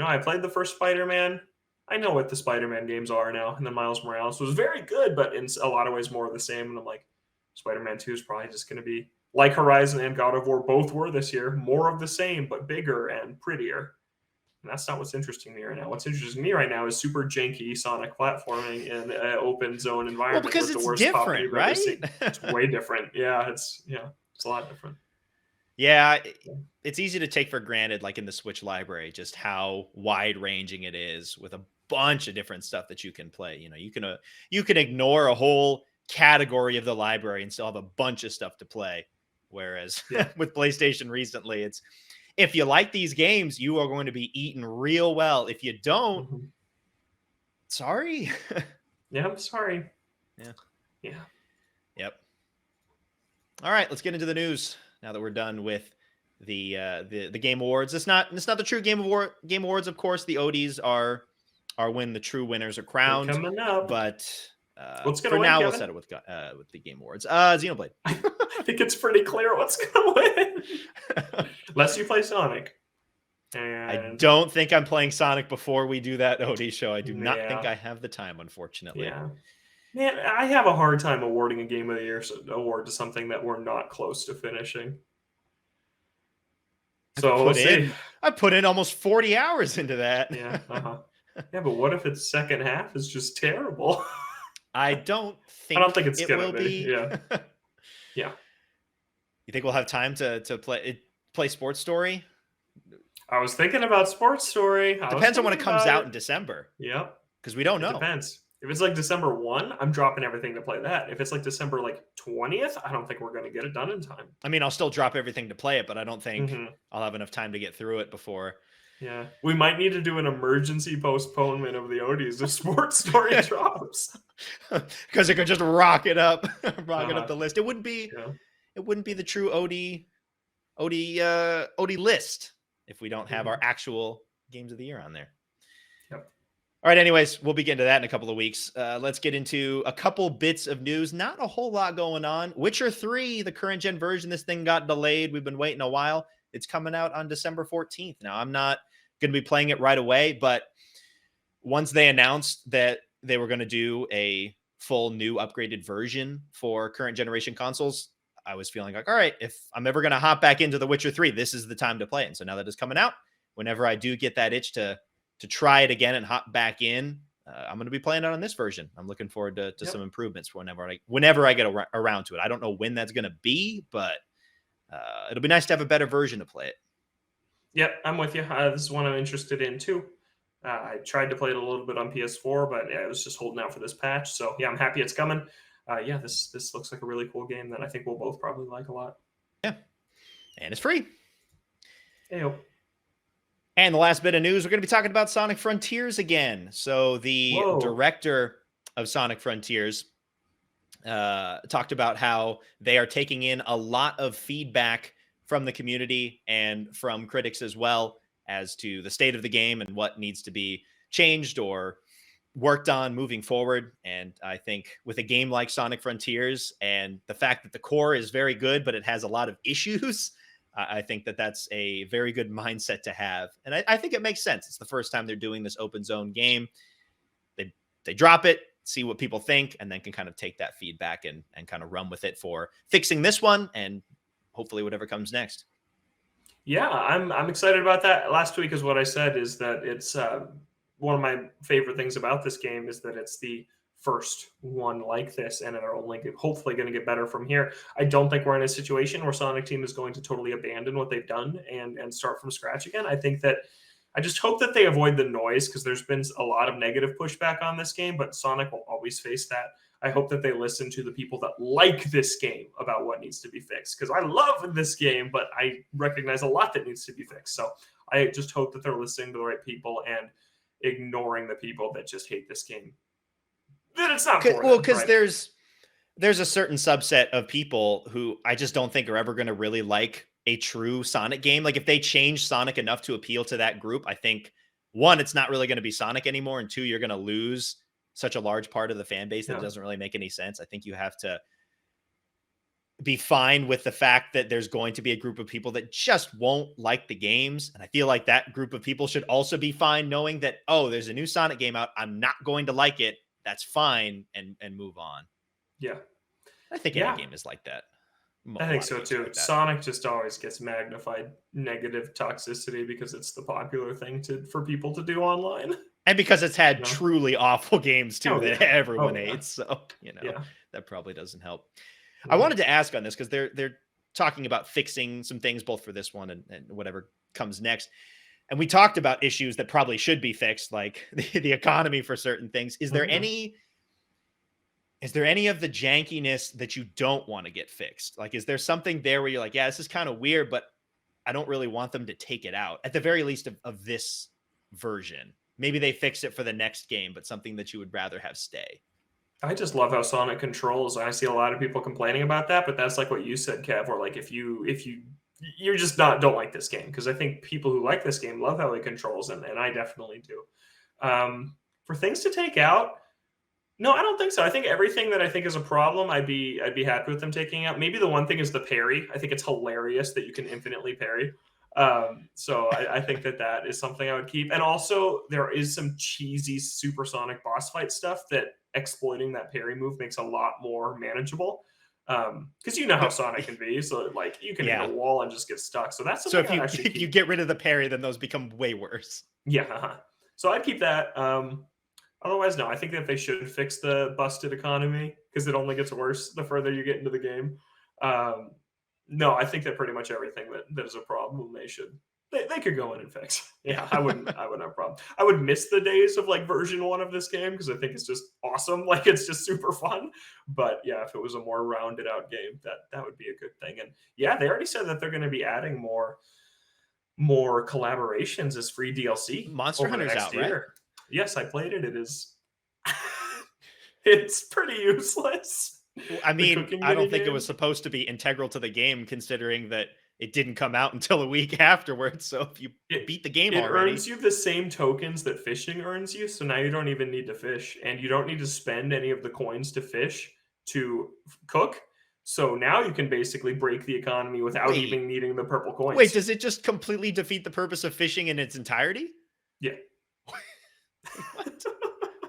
I played the first Spider-Man. I know what the Spider-Man games are now. And then Miles Morales was very good, but in a lot of ways more of the same. And I'm like, Spider-Man 2 is probably just going to be like Horizon and God of War both were this year, more of the same, but bigger and prettier. And that's not what's interesting me right now. What's interesting me right now is super janky Sonic platforming in an open zone environment. Well, because with it's the worst different, right? It's way different. Yeah, it's a lot different. Yeah, it's easy to take for granted, like in the Switch library, just how wide-ranging it is with a bunch of different stuff that you can play. You can ignore a whole category of the library and still have a bunch of stuff to play. Whereas with PlayStation recently, it's if you like these games, you are going to be eaten real well. If you don't, sorry. Yeah, I'm sorry. Yeah. Yeah. Yep. All right, let's get into the news. Now that we're done with the Game Awards, it's not the true Game Awards. Of course, the ODs are when the true winners are They're crowned. coming up. But What's going for to win, now, Kevin? we'll set it with the Game Awards. Xenoblade. I think it's pretty clear what's going to win. Unless you play Sonic. And I don't think I'm playing Sonic before we do that OD show. I do not think Yeah. I have the time, unfortunately. Yeah. Man, I have a hard time awarding a Game of the Year award to something that we're not close to finishing. So we'll see. I put in almost 40 hours into that. Yeah. Yeah, but what if its second half is just terrible? I don't think it's it gonna will be. Yeah. Yeah. You think we'll have time to play Sports Story? I was thinking about Sports Story. Depends on when it comes out in December. Yep. Because we don't know. It depends. If it's like December 1, I'm dropping everything to play that. If it's like December 20th, I don't think we're going to get it done in time. I mean, I'll still drop everything to play it, but I don't think I'll have enough time to get through it before. Yeah. We might need to do an emergency postponement of the ODs if Sports Story drops. Because it could just rocket up the list. It wouldn't be the true OD list if we don't have our actual games of the year on there. Yep. All right, anyways, we'll be getting to that in a couple of weeks. Let's get into a couple bits of news. Not a whole lot going on. Witcher 3, the current gen version, this thing got delayed. We've been waiting a while. It's coming out on December 14th. Now, I'm not going to be playing it right away, but once they announced that they were going to do a full new upgraded version for current generation consoles, I was feeling like, all right, if I'm ever going to hop back into The Witcher 3, this is the time to play it. And so now that it's coming out, whenever I do get that itch to try it again and hop back in, I'm going to be playing it on this version. I'm looking forward to some improvements whenever I get around to it. I don't know when that's going to be, but it'll be nice to have a better version to play it. Yep, I'm with you. This is one I'm interested in too. I tried to play it a little bit on PS4, but I was just holding out for this patch. So yeah, I'm happy it's coming. This looks like a really cool game that I think we'll both probably like a lot. Yeah, and it's free. Ayo. And the last bit of news, we're going to be talking about Sonic Frontiers again. So the director of Sonic Frontiers talked about how they are taking in a lot of feedback from the community and from critics as well as to the state of the game and what needs to be changed or worked on moving forward. And I think with a game like Sonic Frontiers and the fact that the core is very good, but it has a lot of issues, I think that that's a very good mindset to have. And I think it makes sense. It's the first time they're doing this open zone game. They drop it, see what people think, and then can kind of take that feedback and kind of run with it for fixing this one and hopefully whatever comes next. Yeah, I'm excited about that. Last week is what I said is that it's one of my favorite things about this game is that it's the first one like this, and they're only hopefully going to get better from here. I don't think we're in a situation where Sonic Team is going to totally abandon what they've done and start from scratch again. I think that I just hope that they avoid the noise because there's been a lot of negative pushback on this game, but Sonic will always face that. I hope that they listen to the people that like this game about what needs to be fixed because I love this game, but I recognize a lot that needs to be fixed. So I just hope that they're listening to the right people and ignoring the people that just hate this game. Then it's not for well, because there's a certain subset of people who I just don't think are ever going to really like a true Sonic game. Like if they change Sonic enough to appeal to that group, I think one, it's not really going to be Sonic anymore, and two, you're going to lose such a large part of the fan base that doesn't really make any sense. I think you have to be fine with the fact that there's going to be a group of people that just won't like the games. And I feel like that group of people should also be fine knowing that, oh, there's a new Sonic game out. I'm not going to like it. That's fine. And move on. Yeah. I think any game is like that. I think so too. Like Sonic just always gets magnified negative toxicity because it's the popular thing for people to do online. And because it's had truly awful games too that everyone hates. So, that probably doesn't help. I wanted to ask on this because they're talking about fixing some things both for this one and whatever comes next. And we talked about issues that probably should be fixed, like the economy for certain things. Is there any of the jankiness that you don't want to get fixed? Like, is there something there where you're like, yeah, this is kind of weird, but I don't really want them to take it out at the very least of this version? Maybe they fix it for the next game, but something that you would rather have stay. I just love how Sonic controls. I see a lot of people complaining about that, but that's like what you said, Kev, where like if you you're just not don't like this game, because I think people who like this game love how it controls, and I definitely do. For things to take out, no, I don't think so. I think everything that I think is a problem, I'd be happy with them taking out. Maybe the one thing is the parry. I think it's hilarious that you can infinitely parry. So I think that that is something I would keep. And also, there is some cheesy supersonic boss fight stuff that exploiting that parry move makes a lot more manageable. Because you know how But Sonic can be, so like you can hit a yeah. wall and just get stuck. So that's So something if I'd you actually if you keep. get rid of the parry, then those become way worse. Yeah, so I'd keep that. Otherwise, no. I think that they should fix the busted economy because it only gets worse the further you get into the game. Um, no, I think that pretty much everything that is a problem they could go in and fix. Yeah, I wouldn't have a problem. I would miss the days of like version 1 of this game because I think it's just awesome. Like it's just super fun. But yeah, if it was a more rounded out game, that would be a good thing. And yeah, they already said that they're going to be adding more collaborations as free DLC Monster over the Hunter's next out, right? year. Yes, I played it. It is it's pretty useless. I The mean, cooking I mini don't think it was game. supposed to be integral to the game, considering that it didn't come out until a week afterwards. So if you It beat the game it already, earns you the same tokens that fishing earns you, so now you don't even need to fish, and you don't need to spend any of the coins to fish to cook. So now you can basically break the economy without wait, even needing the purple wait, coins. does it just completely defeat the purpose of fishing in its entirety? Yeah. What?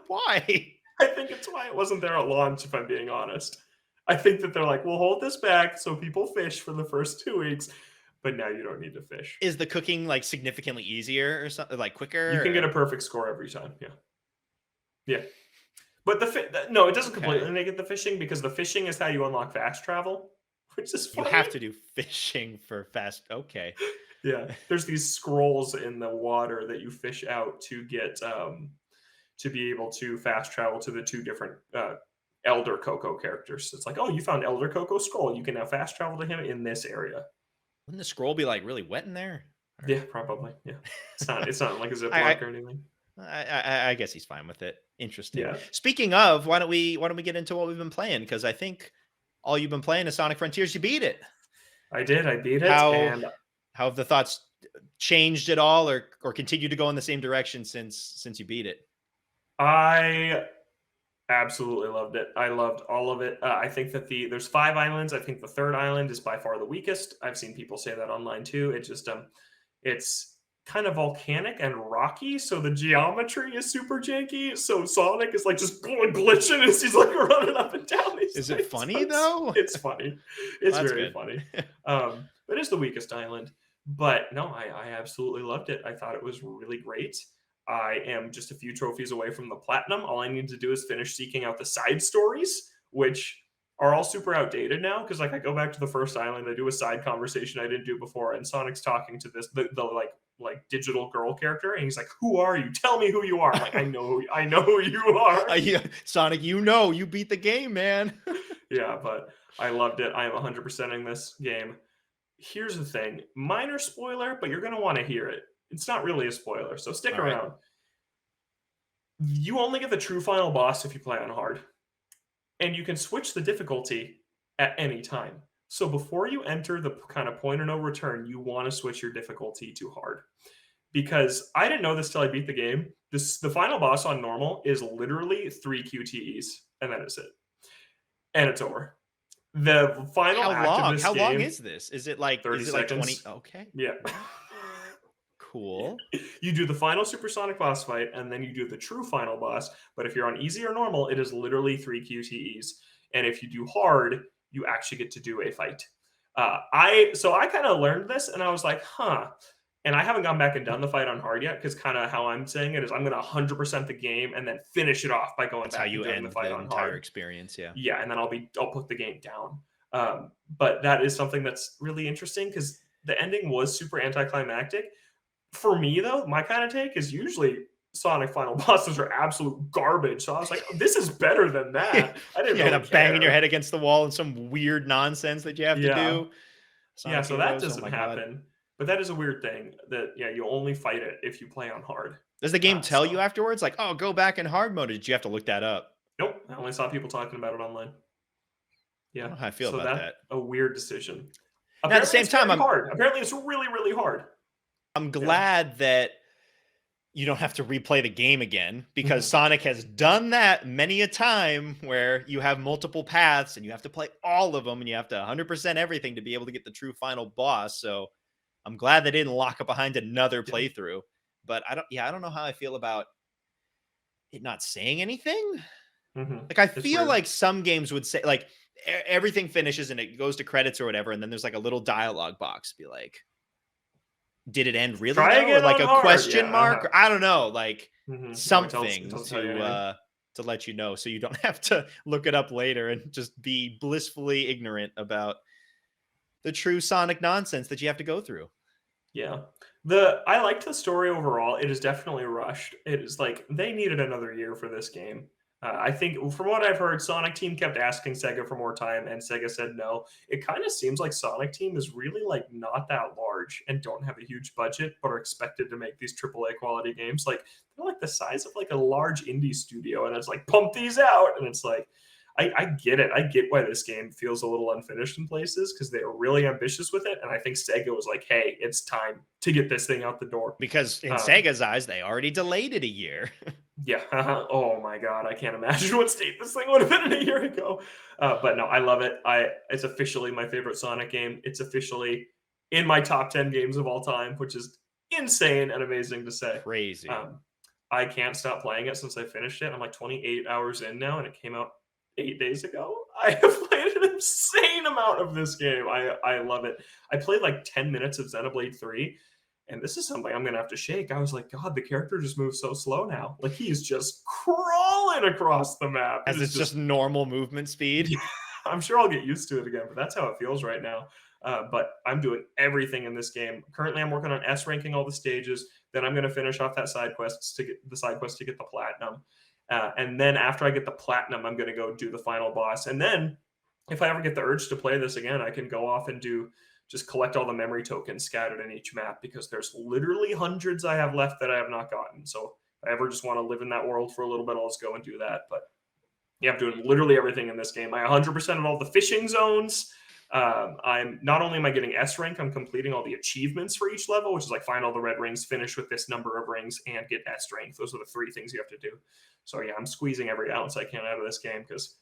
Why? I think it's why it wasn't there at launch, if I'm being honest. I think that they're like, we'll hold this back so people fish for the first 2 weeks, but now you don't need to fish. Is the cooking like significantly easier or something, like You can get quicker? a perfect score every time. Yeah. Yeah. But no, it doesn't completely Okay. make it the fishing because the fishing is how you unlock fast travel, which is You funny. have to do fishing for fast. Okay. Yeah. There's these scrolls in the water that you fish out to be able to fast travel to the two different Elder Coco characters. It's like, oh, you found Elder Coco scroll. You can now fast travel to him in this area. Wouldn't the scroll be like really wet in there? Or Yeah, probably. Yeah. It's not like a I, Ziploc or anything. I guess he's fine with it. Interesting. Yeah. Speaking of, why don't we get into what we've been playing? Because I think all you've been playing is Sonic Frontiers. You beat it. I did. I beat it, How and how have the thoughts changed at all, or continue to go in the same direction since you beat it? I absolutely loved it. I loved all of it. I think that there's 5 islands. I think the third island is by far the weakest. I've seen people say that online too. It just it's kind of volcanic and rocky, so the geometry is super janky. So Sonic is like just glitching as he's like running up and down these Is it things. funny though? It's funny. It's That's very good. funny. But it's the weakest island. But no, I absolutely loved it. I thought it was really great. I am just a few trophies away from the platinum. All I need to do is finish seeking out the side stories, which are all super outdated now. Because like I go back to the first island, I do a side conversation I didn't do before, and Sonic's talking to the like digital girl character, and he's like, "Who are you? Tell me who you are." I'm like, I know who you are. Yeah, Sonic, you beat the game, man. Yeah, but I loved it. I am 100%ing this game. Here's the thing, minor spoiler, but you're gonna want to hear it. It's not really a spoiler, so stick All right. around. You only get the true final boss if you play on hard, and you can switch the difficulty at any time. So before you enter the kind of point of no return, you want to switch your difficulty to hard. Because I didn't know this till I beat the game. The final boss on normal is literally 3 QTEs, and that is it. And it's over. The final How act of long? this How long game, is this? Is it like 30 20? seconds. Okay. Yeah. Cool. You do the final supersonic boss fight, and then you do the true final boss. But if you're on easy or normal, it is literally 3 QTEs. And if you do hard, you actually get to do a fight. I kind of learned this, and I was like, huh. And I haven't gone back and done the fight on hard yet, because kind of how I'm saying it is I'm going to 100% the game and then finish it off by going That's how back and you doing the end fight the on entire hard. experience. Yeah. Yeah, and then I'll put the game down. But that is something that's really interesting because the ending was super anticlimactic. For me, though, my kind of take is usually Sonic final bosses are absolute garbage. So I was like, oh, this is better than that. I didn't You end really up banging your care. head against the wall and some weird nonsense that you have to Yeah. do. Yeah, Sonic so that Heroes. Oh doesn't my god. happen. But that is a weird thing that, yeah, you only fight it if you play on hard. Does the game tell you So afterwards, like, oh, go back in hard mode? Or did you have to look that up? Nope, I only saw people talking about it online. I don't Yeah, know how I feel so about that's that. a weird decision. Now, at the Apparently, same it's time, very hard. Apparently, it's really, really hard. I'm Yeah. glad that you don't have to replay the game again, because Mhm. Sonic has done that many a time where you have multiple paths and you have to play all of them and you have to 100% everything to be able to get the true final boss. So I'm glad they didn't lock up behind another Yeah. playthrough. But I don't know how I feel about it not saying anything. Mhm. Like, I It's feel weird. like some games would say, like, everything finishes and it goes to credits or whatever, and then there's like a little dialogue box, be like, did it end really Try though, or again like on a hard. Yeah, question mark, uh-huh. or I don't know, like No, it something tells you anything. to let you know, so you don't have to look it up later and just be blissfully ignorant about the true Sonic nonsense that you have to go through. Yeah. I liked the story overall. It is definitely rushed. It is like they needed another year for this game. I think from what I've heard, Sonic Team kept asking Sega for more time, and Sega said no. It kind of seems like Sonic Team is really like not that large and don't have a huge budget, but are expected to make these AAA quality games. Like they're like the size of like a large indie studio, and it's like pump these out, and it's like I get it. I get why this game feels a little unfinished in places because they were really ambitious with it. And I think Sega was like, hey, it's time to get this thing out the door. Because in Um, Sega's eyes, they already delayed it a year. yeah. Oh my God. I can't imagine what state this thing would have been in a year ago. But no, I love it. It's officially my favorite Sonic game. It's officially in my top 10 games of all time, which is insane and amazing to say. Crazy. Um, I can't stop playing it since I finished it. I'm like 28 hours in now, and it came out 8 days ago. I have played an insane amount of this game. I love it. I played like 10 minutes of Xenoblade 3, and this is something I'm gonna have to shake. I was like, God, the character just moves so slow now. Like he is just crawling across the map. It As is it's just just normal movement speed. yeah, I'm sure I'll get used to it again, but that's how it feels right now. But I'm doing everything in this game. Currently, I'm working on S ranking all the stages. Then I'm going to finish off that side quests to get the side quest to get the platinum. And then after I get the platinum, I'm going to go do the final boss. And then if I ever get the urge to play this again, I can go off and do just collect all the memory tokens scattered in each map because there's literally hundreds I have left that I have not gotten. So if I ever just want to live in that world for a little bit, I'll just go and do that. But yeah, I'm doing literally everything in this game. I 100% of all the fishing zones. I'm not only am I getting S rank, I'm completing all the achievements for each level, which is like find all the red rings, finish with this number of rings, and get S rank. Those are the three things you have to do. So yeah, I'm squeezing every ounce I can out of this game because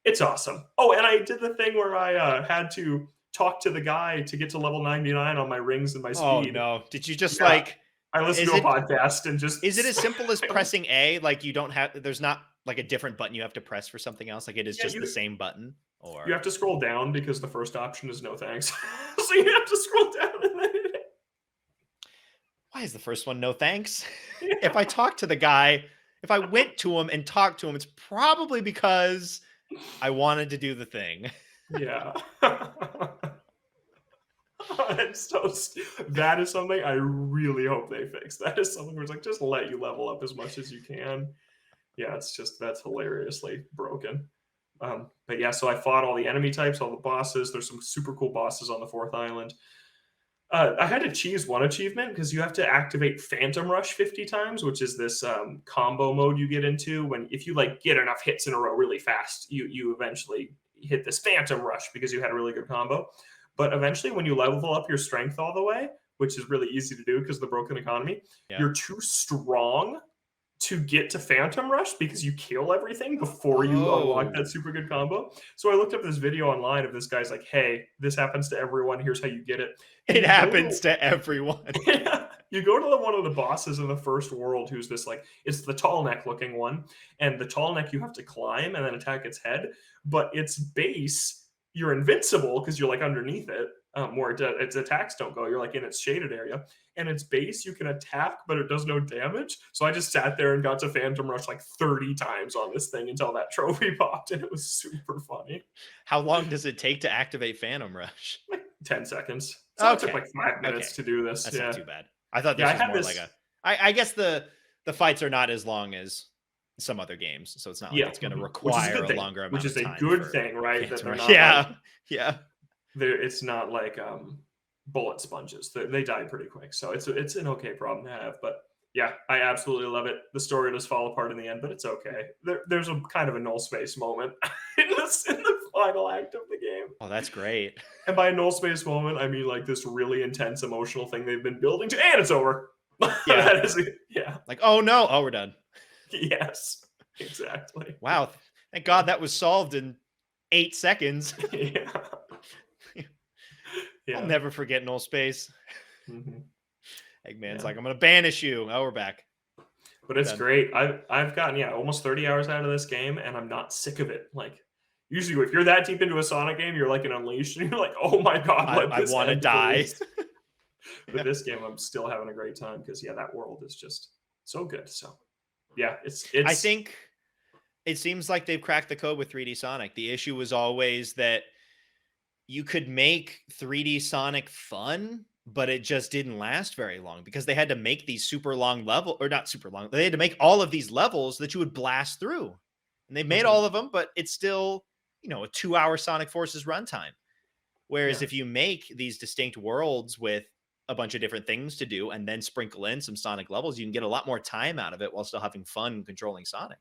it's awesome. Oh, and I did the thing where I had to talk to the guy to get to level 99 on my rings and my Oh speed. no. Did you just Yeah, like I listened is to a it podcast and just is it as simple as pressing A? Like you don't have there's not like a different button you have to press for something else? Like it is yeah, just the same button? you Or have to scroll down because the first option is no thanks. So you have to scroll down and then why is the first one no thanks? If yeah. I talk to the guy, if I went to him and talked to him, it's probably because I wanted to do the thing. Yeah. It's so that is something I really hope they fix. That is something where it's like just let you level up as much as you can. Yeah, it's just that's hilariously broken. But yeah, so I fought all the enemy types, all the bosses. There's some super cool bosses on the fourth island. I had to choose one achievement because you have to activate Phantom Rush 50 times, which is this combo mode you get into when if you like get enough hits in a row really fast, you eventually hit this Phantom Rush because you had a really good combo. But eventually, when you level up your strength all the way, which is really easy to do because of the broken economy, Yeah. you're too strong to get to Phantom Rush because you kill everything before you unlock that Oh, super good combo. So I looked up this video online of this guy's like, hey, this happens to everyone. Here's how you get it. And it you go happens to to everyone. you go to one of the bosses in the first world who's this like it's the tall neck looking one. And the tall neck you have to climb and then attack its head, but its base you're invincible because you're like underneath it, where its attacks don't go. You're like in its shaded area, and its base you can attack, but it does no damage. So I just sat there and got to Phantom Rush like 30 times on this thing until that trophy popped, and it was super funny. How long does it take to activate Phantom Rush? Like 10 seconds. So it took Okay. like 5 minutes Okay. to do this. That's not Yeah. too bad. I thought Yeah, this I was had more like this. a I guess the fights are not as long as some other games, so it's not like Yeah, it's going to which is a require good a thing. longer Which amount is of a time good for thing, right? That Phantom they're Rush. not like Yeah. Yeah. it's not like bullet sponges. They die pretty quick, so it's an okay problem to have. But Yeah, I absolutely love it. The story does fall apart in the end, but it's okay. There's a kind of a null space moment in the final act of the game. Oh, that's great. And by a null space moment, I mean like this really intense emotional thing they've been building to, and it's over. Yeah. That is it. Yeah. Like, oh no, oh we're done. Yes. Exactly. Wow. Thank God that was solved in 8 seconds. Yeah. I'll Yeah. never forget Null Space. Mhm. Eggman's Yeah. like, I'm gonna banish you. Oh, we're back. But it's Done. great. I've gotten almost 30 hours out of this game, and I'm not sick of it. Like usually, if you're that deep into a Sonic game, you're like an Unleashed, and you're like, oh my god, let I this want to end, die. please. But this game, I'm still having a great time because that world is just so good. So yeah, I it's think it seems like they've cracked the code with 3D Sonic. The issue was always that you could make 3D Sonic fun, but it just didn't last very long because they had to make these super long level or not super long. They had to make all of these levels that you would blast through. And they made Mhm. all of them, but it's still, a 2-hour Sonic Forces runtime. Whereas Yeah. if you make these distinct worlds with a bunch of different things to do and then sprinkle in some Sonic levels, you can get a lot more time out of it while still having fun controlling Sonic.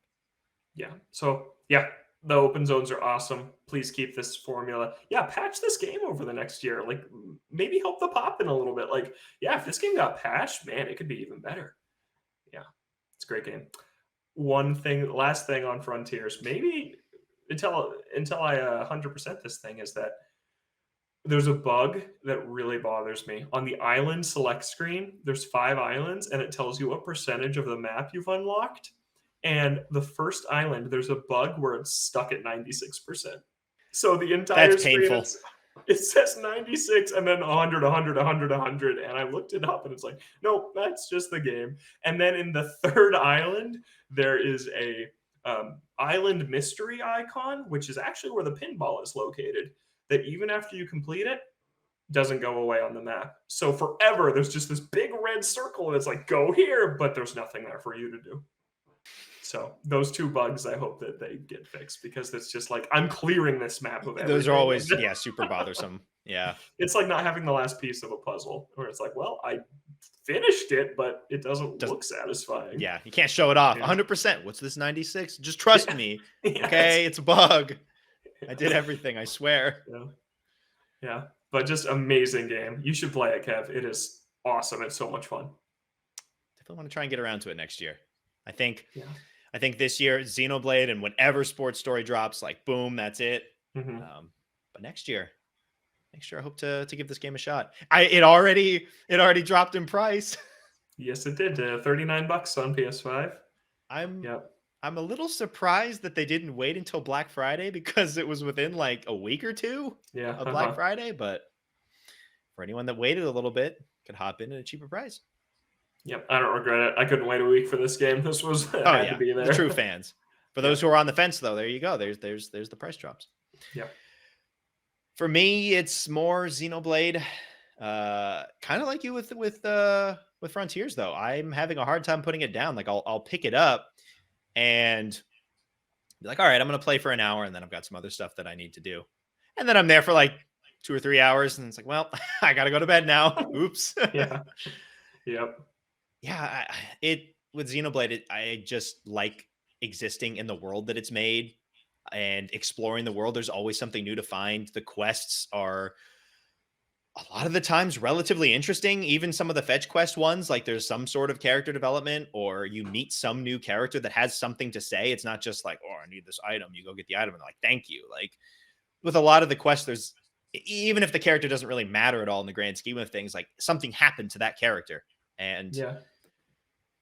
Yeah. So yeah, the open zones are awesome. Please keep this formula. Yeah, patch this game over the next year. Like maybe help the pop in a little bit. Like, yeah, if this game got patched, man, it could be even better. Yeah, it's a great game. Last thing on Frontiers, maybe until I 100% this thing is that there's a bug that really bothers me. On the island select screen, there's 5 islands, and it tells you what percentage of the map you've unlocked. And the first island, there's a bug where it's stuck at 96%. So the That's entire screen, painful. it says 96 and then 100, 100, 100, 100. And I looked it up and it's like, nope, that's just the game. And then in the third island, there is a island mystery icon, which is actually where the pinball is located. That even after you complete it, doesn't go away on the map. So forever, there's just this big red circle and it's like, go here, but there's nothing there for you to do. So those 2 bugs, I hope that they get fixed because it's just like I'm clearing this map of everything. Those are always, super bothersome. Yeah. It's like not having the last piece of a puzzle where it's like, well, I finished it, but it doesn't Does look satisfying. Yeah, you can't show it off. Yeah. 100%. What's this 96? Just trust Yeah. me. Yeah, Okay, it's a bug. I did everything, I swear. Yeah. Yeah. But just amazing game. You should play it, Kev. It is awesome. It's so much fun. Definitely want to try and get around to it next year. I think Yeah. this year Xenoblade and whenever Sports Story drops, like boom, that's it. Mhm. But next year I hope to give this game a shot. It already dropped in price. Yes, it did. $39 on PS5. Yep. I'm a little surprised that they didn't wait until Black Friday because it was within like a week or two Yeah. of Black Friday. But for anyone that waited a little bit, could hop in at a cheaper price. Yep. I don't regret it. I couldn't wait a week for this game. This was had to be there. The true fans. For those who are on the fence, though, there you go. There's the price drops. Yeah. For me, it's more Xenoblade. Kind of like you with Frontiers, though. I'm having a hard time putting it down. Like I'll pick it up and be like, all right, I'm gonna play for an hour, and then I've got some other stuff that I need to do, and then I'm there for like 2 or 3 hours, and it's like, well, I gotta go to bed now. Oops. Yeah. Yep. Yeah. With Xenoblade, I just like existing in the world that it's made and exploring the world. There's always something new to find. The quests are a lot of the times relatively interesting. Even some of the fetch quest ones, like there's some sort of character development or you meet some new character that has something to say. It's not just like, oh, I need this item. You go get the item and they're like, thank you. Like with a lot of the quests, there's even if the character doesn't really matter at all in the grand scheme of things, like something happened to that character. And Yeah.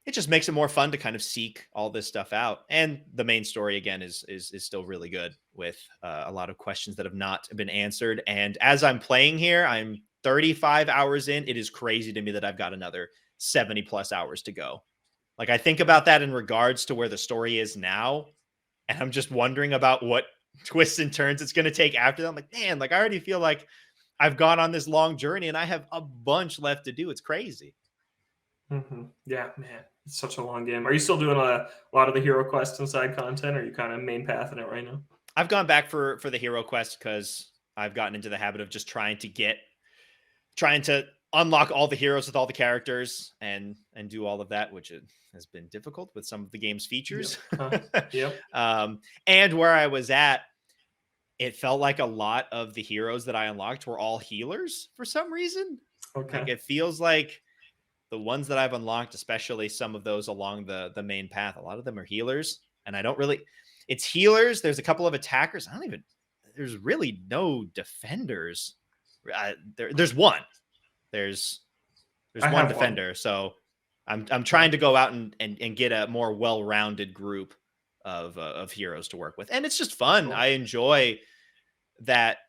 it just makes it more fun to kind of seek all this stuff out. And the main story again is still really good with a lot of questions that have not been answered. And as I'm playing here, I'm 35 hours in. It is crazy to me that I've got another 70 plus hours to go. Like I think about that in regards to where the story is now. And I'm just wondering about what twists and turns it's going to take after that. I'm like, man, like I already feel like I've gone on this long journey and I have a bunch left to do. It's crazy. Yeah, man, it's such a long game. Are you still doing a lot of the hero quests and side content, or are you kind of main pathing it right now? I've gone back for the hero quest because I've gotten into the habit of just trying to unlock all the heroes with all the characters and do all of that, which has been difficult with some of the game's features. Yep. Yep. And where I was at, it felt like a lot of the heroes that I unlocked were all healers for some reason. Like, Okay. it feels like the ones that I've unlocked, especially some of those along the main path, a lot of them are healers. And I don't really, it's healers. There's a couple of attackers. There's really no defenders. There's one. There's I one have one. defender. So I'm Yeah. trying to go out and get a more well-rounded group of heroes to work with. And it's just fun. Cool. I enjoy that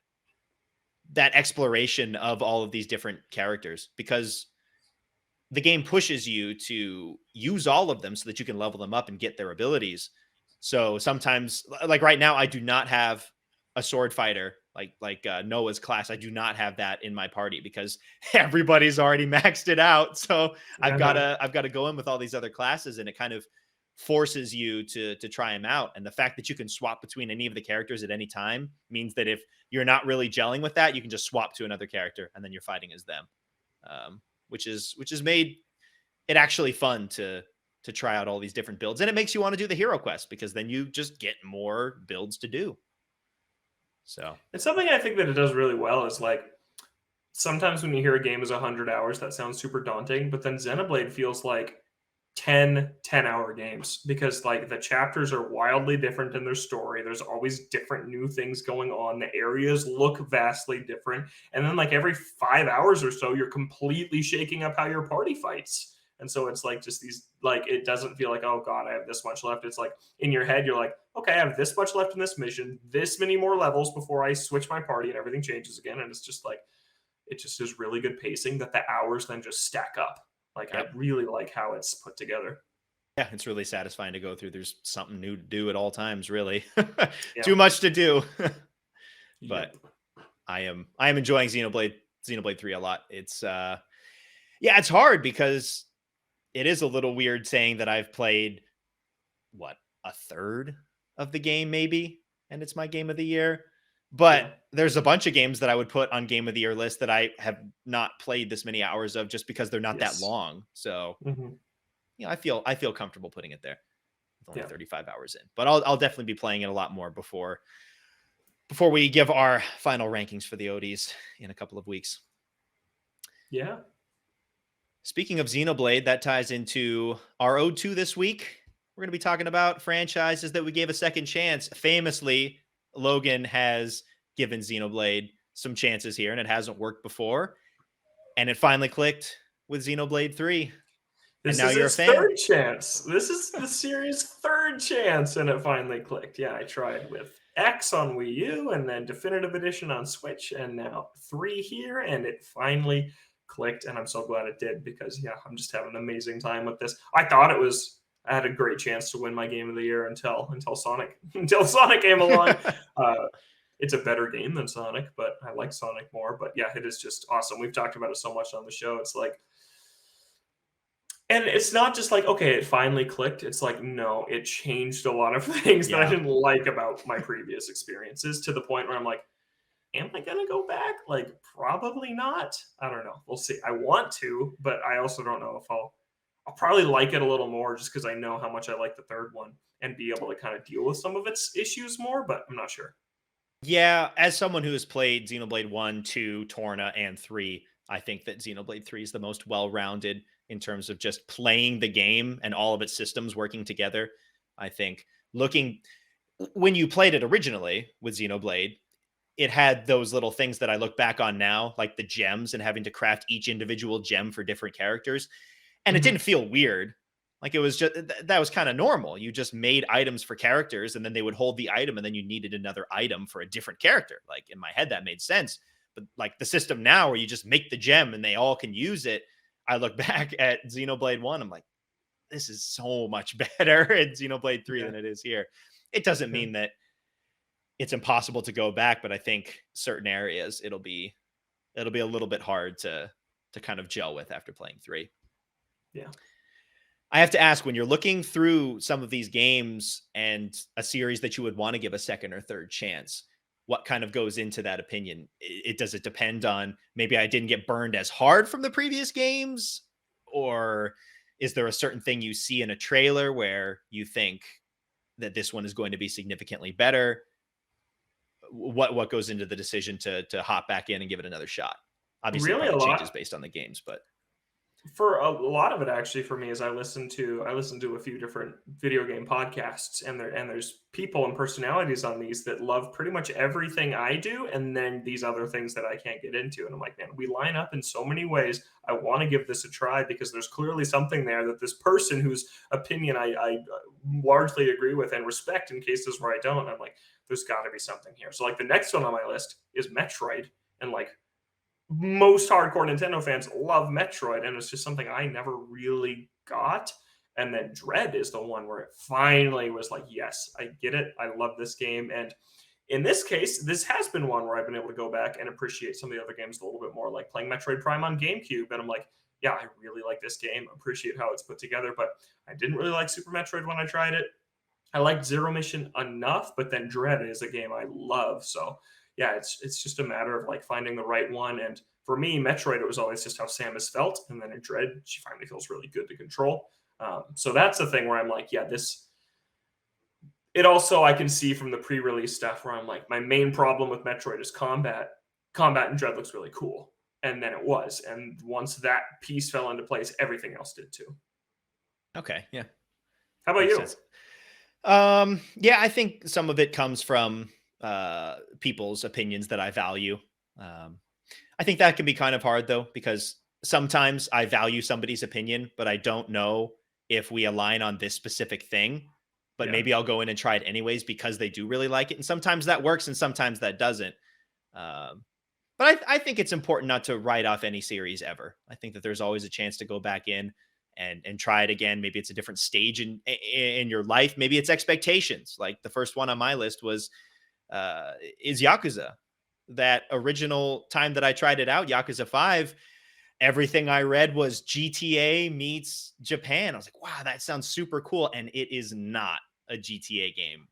exploration of all of these different characters, because the game pushes you to use all of them so that you can level them up and get their abilities. So sometimes, like right now, I do not have a sword fighter like Noah's class. I do not have that in my party because everybody's already maxed it out. So I've got Uh-huh. to go in with all these other classes, and it kind of forces you to try them out. And the fact that you can swap between any of the characters at any time means that if you're not really gelling with that, you can just swap to another character and then you're fighting as them. Which is made it actually fun to try out all these different builds, and it makes you want to do the hero quest because then you just get more builds to do. So And something I think that it does really well is like sometimes when you hear a game is 100 hours, that sounds super daunting, but then Xenoblade feels like 10-hour games because like the chapters are wildly different in their story. There's always different new things going on. The areas look vastly different. And then like every 5 hours or so, you're completely shaking up how your party fights. And so it's like just these, like, it doesn't feel like, oh God, I have this much left. It's like in your head, you're like, okay, I have this much left in this mission, this many more levels before I switch my party and everything changes again. And it's just like, it just is really good pacing that the hours then just stack up. Like, I yep. really like how it's put together. Yeah, it's really satisfying to go through. There's something new to do at all times, really. Yeah. Too much to do. But Yep. I am enjoying Xenoblade 3 a lot. It's yeah, it's hard because it is a little weird saying that I've played what, a third of the game maybe, and it's my game of the year. But Yeah. there's a bunch of games that I would put on game of the year list that I have not played this many hours of just because they're not that Yes. long. So, Hmm. I feel comfortable putting it there with only Yeah. 35 hours in. But I'll definitely be playing it a lot more before we give our final rankings for the ODs in a couple of weeks. Yeah. Speaking of Xenoblade, that ties into our Ode 2 this week. We're going to be talking about franchises that we gave a second chance. Famously, Logan has given Xenoblade some chances here, and it hasn't worked before. And it finally clicked with Xenoblade 3. And This now is you're a its fan. third chance. This is the series' third chance, and it finally clicked. Yeah, I tried with X on Wii U and then Definitive Edition on Switch, and now 3 here, and it finally clicked. And I'm so glad it did because, yeah, I'm just having an amazing time with this. I had a great chance to win my game of the year until Sonic until Sonic came along. It's a better game than Sonic, but I like Sonic more. But yeah, it is just awesome. We've talked about it so much on the show. It's like, and it's not just like, okay, it finally clicked. It's like, no, it changed a lot of things that I Yeah. didn't like about my previous experiences to the point where I'm like, am I going to go back? Like, probably not. I don't know. We'll see. I want to, but I also don't know if I'll probably like it a little more just because I know how much I like the third one and be able to kind of deal with some of its issues more, but I'm not sure. Yeah, as someone who has played Xenoblade 1, 2, Torna, and 3, I think that Xenoblade 3 is the most well-rounded in terms of just playing the game and all of its systems working together. I think looking when you played it originally with Xenoblade, it had those little things that I look back on now, like the gems and having to craft each individual gem for different characters. And it Mhm. didn't feel weird. Like, it was just that was kind of normal. You just made items for characters and then they would hold the item and then you needed another item for a different character. Like, in my head, that made sense. But like the system now where you just make the gem and they all can use it, I look back at Xenoblade 1, I'm like, this is so much better in Xenoblade 3 Yeah. than it is here. It doesn't Yeah. mean that it's impossible to go back, but I think certain areas it'll be a little bit hard to kind of gel with after playing 3. Yeah. I have to ask, when you're looking through some of these games and a series that you would want to give a second or third chance, what kind of goes into that opinion? Does it depend on maybe I didn't get burned as hard from the previous games, or is there a certain thing you see in a trailer where you think that this one is going to be significantly better? What goes into the decision to hop back in and give it another shot? Obviously, it Really, a probably changes lot. based on the games, but For a lot of it, actually, for me, is I listen to a few different video game podcasts, and there's people and personalities on these that love pretty much everything I do, and then these other things that I can't get into. And I'm like, man, we line up in so many ways. I want to give this a try because there's clearly something there that this person whose opinion I largely agree with and respect in cases where I don't. I'm like, there's got to be something here. So like the next one on my list is Metroid, and like most hardcore Nintendo fans love Metroid, and it's just something I never really got. And then Dread is the one where it finally was like, yes, I get it. I love this game. And in this case, this has been one where I've been able to go back and appreciate some of the other games a little bit more, like playing Metroid Prime on GameCube. And I'm like, yeah, I really like this game, appreciate how it's put together. But I didn't really like Super Metroid when I tried it. I liked Zero Mission enough, but then Dread is a game I love. So yeah, it's just a matter of like finding the right one. And for me, Metroid, it was always just how Samus felt, and then in Dread, she finally feels really good to control. So that's the thing where I'm like, yeah, this. It also I can see from the pre-release stuff where I'm like, my main problem with Metroid is combat. Combat in Dread looks really cool, and then it was, and once that piece fell into place, everything else did too. okay, yeah, How about makes you? sense. Yeah, I think some of it comes from people's opinions that I value. Um, I think that can be kind of hard though, because sometimes I value somebody's opinion, but I don't know if we align on this specific thing. But Yeah, maybe I'll go in and try it anyways because they do really like it. And sometimes that works and sometimes that doesn't. Um, but I think it's important not to write off any series ever. I think that there's always a chance to go back in and try it again. Maybe it's a different stage in your life. Maybe it's expectations. Like the first one on my list was is Yakuza. That original time that I tried it out, Yakuza 5, everything I read was GTA meets Japan. I was like, wow, that sounds super cool. And it is not a GTA game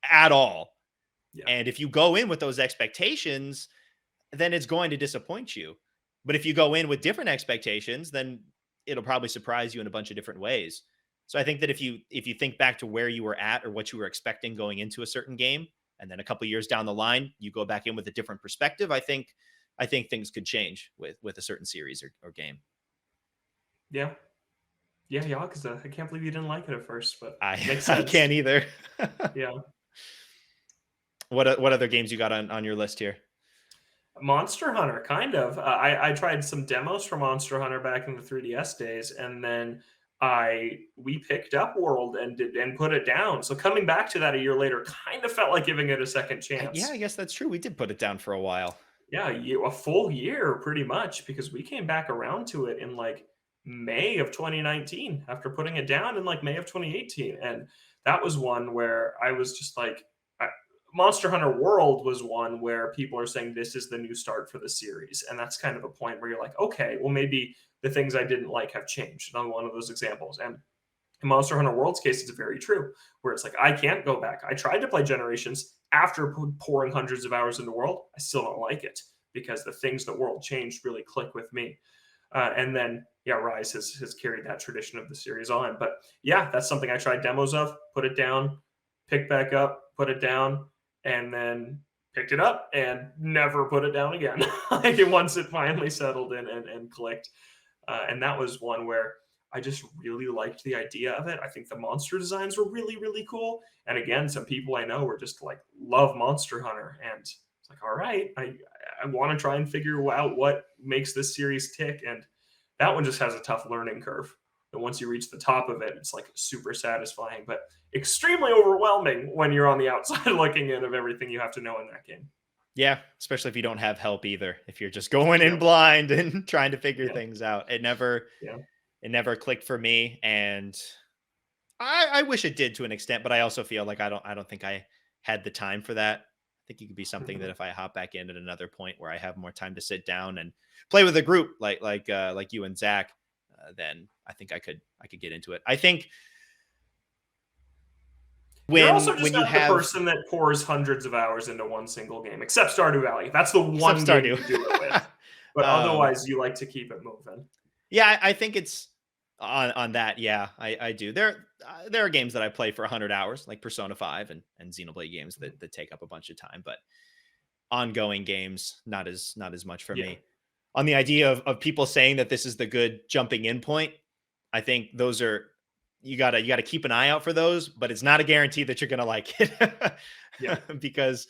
at all. yeah, And if you go in with those expectations, then it's going to disappoint you. But if you go in with different expectations, then it'll probably surprise you in a bunch of different ways. So I think that if you think back to where you were at or what you were expecting going into a certain game, and then a couple years down the line, you go back in with a different perspective, I think things could change with a certain series or game. yeah, yeah. Yakuza. I can't believe you didn't like it at first, but I makes I sense. can't either. Yeah. What other games you got on your list here? Monster Hunter, kind of. I tried some demos for Monster Hunter back in the 3DS days, and then we picked up World and put it down. So coming back to that a year later, kind of felt like giving it a second Yeah, chance. I guess that's true. We did put it down for a while. Yeah, a full year pretty much because we came back around to it in like May of 2019 after putting it down in like May of 2018, and that was one where I was just like, Monster Hunter World was one where people are saying this is the new start for the series, and that's kind of a point where you're like, okay, well maybe the things I didn't like have changed. On one of those examples, and in Monster Hunter World's case, it's very true, where it's like, I can't go back. I tried to play Generations after pouring hundreds of hours into World. I still don't like it because the things that World changed really click with me. And then, yeah, Rise has carried that tradition of the series on. But yeah, that's something I tried demos of, put it down, picked back up, put it down, and then picked it up and never put it down again. Like once it finally settled in and clicked. And that was one where I just really liked the idea of it. I think the monster designs were really, really cool. And again, some people I know were just like love Monster Hunter, and it's like, all right, I want to try and figure out what makes this series tick. And that one just has a tough learning curve. And once you reach the top of it, it's like super satisfying, but extremely overwhelming when you're on the outside looking in of everything you have to know in that game. Yeah, especially if you don't have help either. If you're just going in Yep. blind and trying to figure Yeah. things out. Yeah. It never clicked for me. And I wish it did to an extent, but I also feel like I don't think I had the time for that. I think it could be something that Mhm. if I hop back in at another point where I have more time to sit down and play with a group like you and Zach, then I think I could get into it. I think You're also when just you not the have person that pours hundreds of hours into one single game, except Stardew Valley. That's the except one game Stardew. you do it with. But um, otherwise, you like to keep it moving. yeah, I think it's on that. Yeah, I do. There are games that I play for 100 hours, like Persona 5 and Xenoblade games that take up a bunch of time, but ongoing games not as much for Yeah. me. On the idea of people saying that this is the good jumping in point, I think those are you gotta keep an eye out for those, but it's not a guarantee that you're gonna like it. Yeah. Because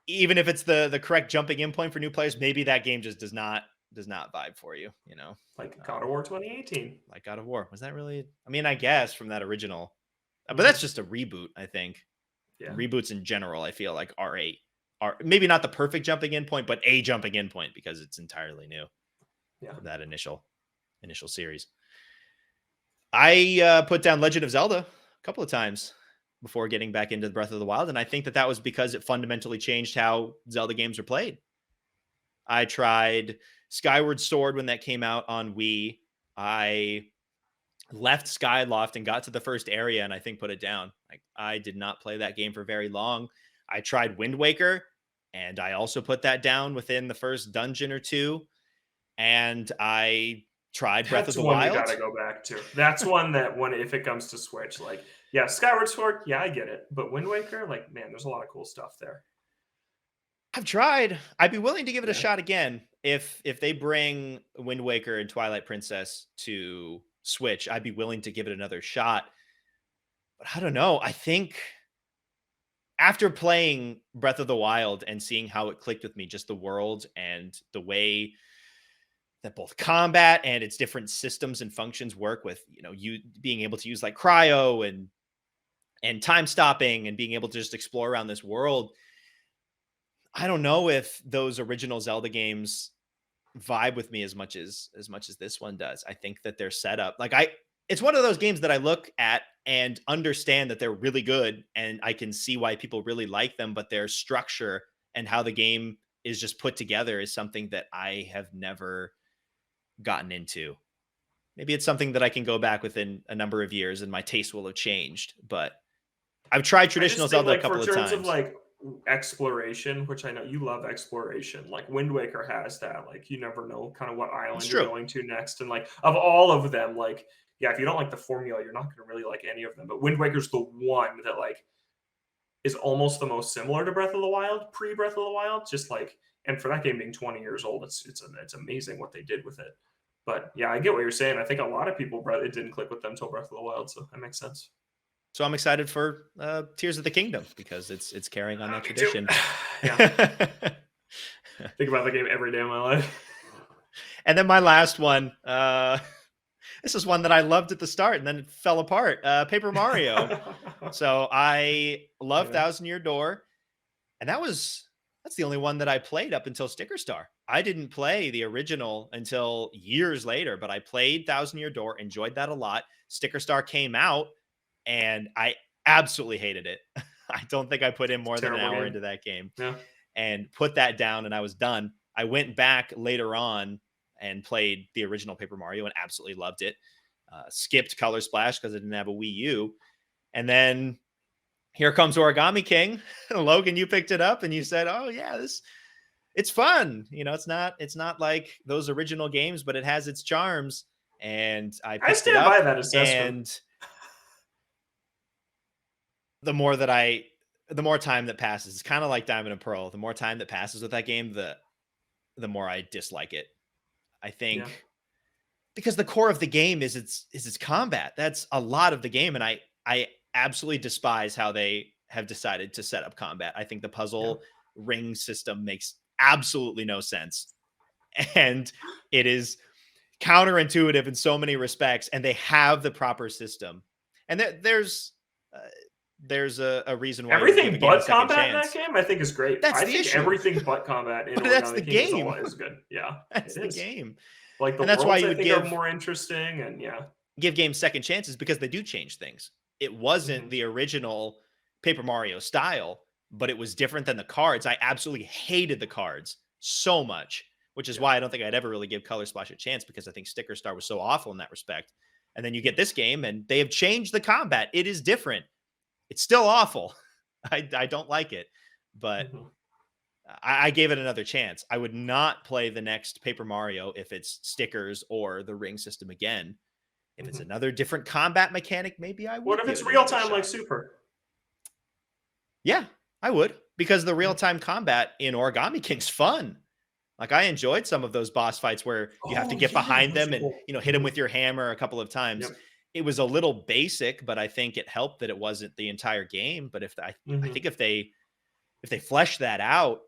even if it's the correct jumping in point for new players, maybe that game just does not vibe for you, you know. Like God of War 2018. Like God of War. Was that really? I mean, I guess from that original, but Mhm. that's just a reboot, I think. Yeah. Reboots in general, I feel like R8 are maybe not the perfect jumping in point, but a jumping in point because it's entirely new Yeah. from that initial series. I put down Legend of Zelda a couple of times before getting back into Breath of the Wild, and I think that was because it fundamentally changed how Zelda games are played. I tried Skyward Sword when that came out on Wii. I left Skyloft and got to the first area and I think put it down. Like I did not play that game for very long. I tried Wind Waker and I also put that down within the first dungeon or two. And I tried Breath of That's the one you Wild. gotta go back to. That's one that when if it comes to Switch, like yeah, Skyward Sword, yeah, I get it. But Wind Waker, like man, there's a lot of cool stuff there. I've tried. I'd be willing to give it a Yeah. shot again if they bring Wind Waker and Twilight Princess to Switch. I'd be willing to give it another shot. But I don't know. I think after playing Breath of the Wild and seeing how it clicked with me, just the world and the way that both combat and its different systems and functions work with, you being able to use like cryo and time stopping and being able to just explore around this world. I don't know if those original Zelda games vibe with me as much as this one does. I think that they're set up like it's one of those games that I look at and understand that they're really good and I can see why people really like them, but their structure and how the game is just put together is something that I have never gotten into. Maybe it's something that I can go back within a number of years and my taste will have changed, but I've tried I traditional just think Zelda a like for couple of terms of times. like exploration, which I know you love exploration, like Wind Waker has that. Like you never know kind of what It's island you're true. going to next. And like of all of them, like yeah, if you don't like the formula, you're not gonna really like any of them. But Wind Waker's the one that like is almost the most similar to Breath of the Wild, pre Breath of the Wild. Just like and for that game being 20 years old, it's amazing what they did with it. But yeah, I get what you're saying. I think a lot of people, it didn't click with them till Breath of the Wild, so that makes sense. So I'm excited for Tears of the Kingdom because it's carrying on that Me too. tradition. Yeah, think about the game every day of my life. And then my last one, this is one that I loved at the start and then it fell apart. Paper Mario. So I love Yeah. Thousand Year Door, and that's the only one that I played up until Sticker Star. I didn't play the original until years later, but I played Thousand Year Door, enjoyed that a lot. Sticker Star came out, and I absolutely hated it. I don't think I put in more than an Terrible hour game. into that game Yeah. and put that down, and I was done. I went back later on and played the original Paper Mario and absolutely loved it. Skipped Color Splash because I didn't have a Wii U. And then here comes Origami King. Logan, you picked it up and you said, "Oh yeah, it's fun. It's not like those original games, but it has its charms." And I I picked it stand by up, that assessment. and the more that the more time that passes, it's kind of like Diamond and Pearl. The more time that passes with that game, the more I dislike it. I Yeah. think because the core of the game is its combat. That's a lot of the game, and I absolutely despise how they have decided to set up combat. I think the Yeah. puzzle ring system makes absolutely no sense, and it is counterintuitive in so many respects. And they have the proper system, and uh, there's a reason why you would give a Everything game a but second combat in that chance. game, I think, is great. That's I the think issue, everything but combat in but that's the Origami King game. is good. Yeah, That's it the is. game, Like the and that's why worlds, you I would think, are more interesting, and yeah. give games second chances because they do change things. It wasn't Mhm. the original Paper Mario style, but it was different than the cards. I absolutely hated the cards so much, which is Yeah. why I don't think I'd ever really give Color Splash a chance because I think Sticker Star was so awful in that respect. And then you get this game and they have changed the combat. It is different. It's still awful. I don't like it, but Mhm. I gave it another chance. I would not play the next Paper Mario if it's stickers or the ring system again. If it's Mhm. another different combat mechanic, maybe I What would if give it's it real another time like shot. Super? Yeah, I would, because the Yeah. real time combat in Origami King's fun. Like, I enjoyed some of those boss fights where you have to Oh get yeah, behind those them are and, cool. hit them with your hammer a couple of times. Yep. It was a little basic, but I think it helped that it wasn't the entire game. But I Hmm. think if they flesh that out,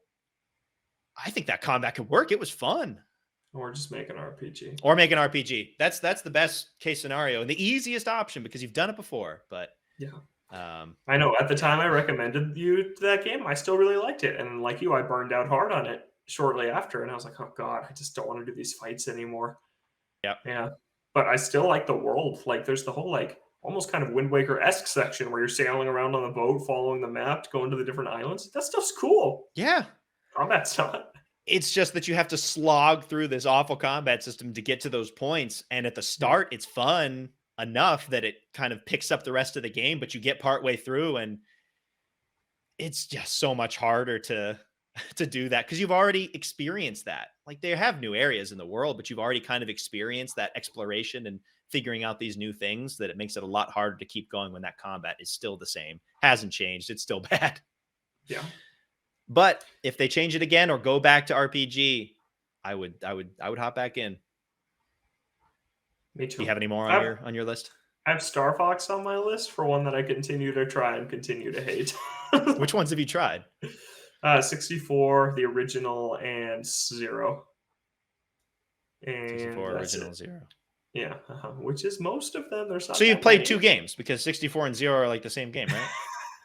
I think that combat could work. It was fun. Or just make an RPG. Or make an RPG. That's the best case scenario and the easiest option because you've done it before. But Yeah. um, I know. At the yeah, time I recommended you that game, I still really liked it. And like you, I burned out hard on it shortly after. And I was like, oh God, I just don't want to do these fights anymore. yeah, Yeah. But I still like the world. Like there's the whole like almost kind of Wind Waker-esque section where you're sailing around on the boat, following the map, going to the different islands. That stuff's cool. yeah. Combat's not. It's just that you have to slog through this awful combat system to get to those points. And at the Yeah. start, it's fun enough that it kind of picks up the rest of the game, but you get partway through and it's just so much harder to to do that because you've already experienced that. Like, they have new areas in the world, but you've already kind of experienced that exploration and figuring out these new things that it makes it a lot harder to keep going when that combat is still the same. Hasn't changed. It's still bad. Yeah. But if they change it again or go back to RPG, I would hop back in. Me Do you too. have any more on I've your list? I have Star Fox on my list for one that I continue to try and continue to hate. Which ones have you tried? 64, the original, and Zero. And 64 that's it. original 0. Yeah, which is most of them. There's not So you've that played many. two games because 64 and 0 are like the same game, right?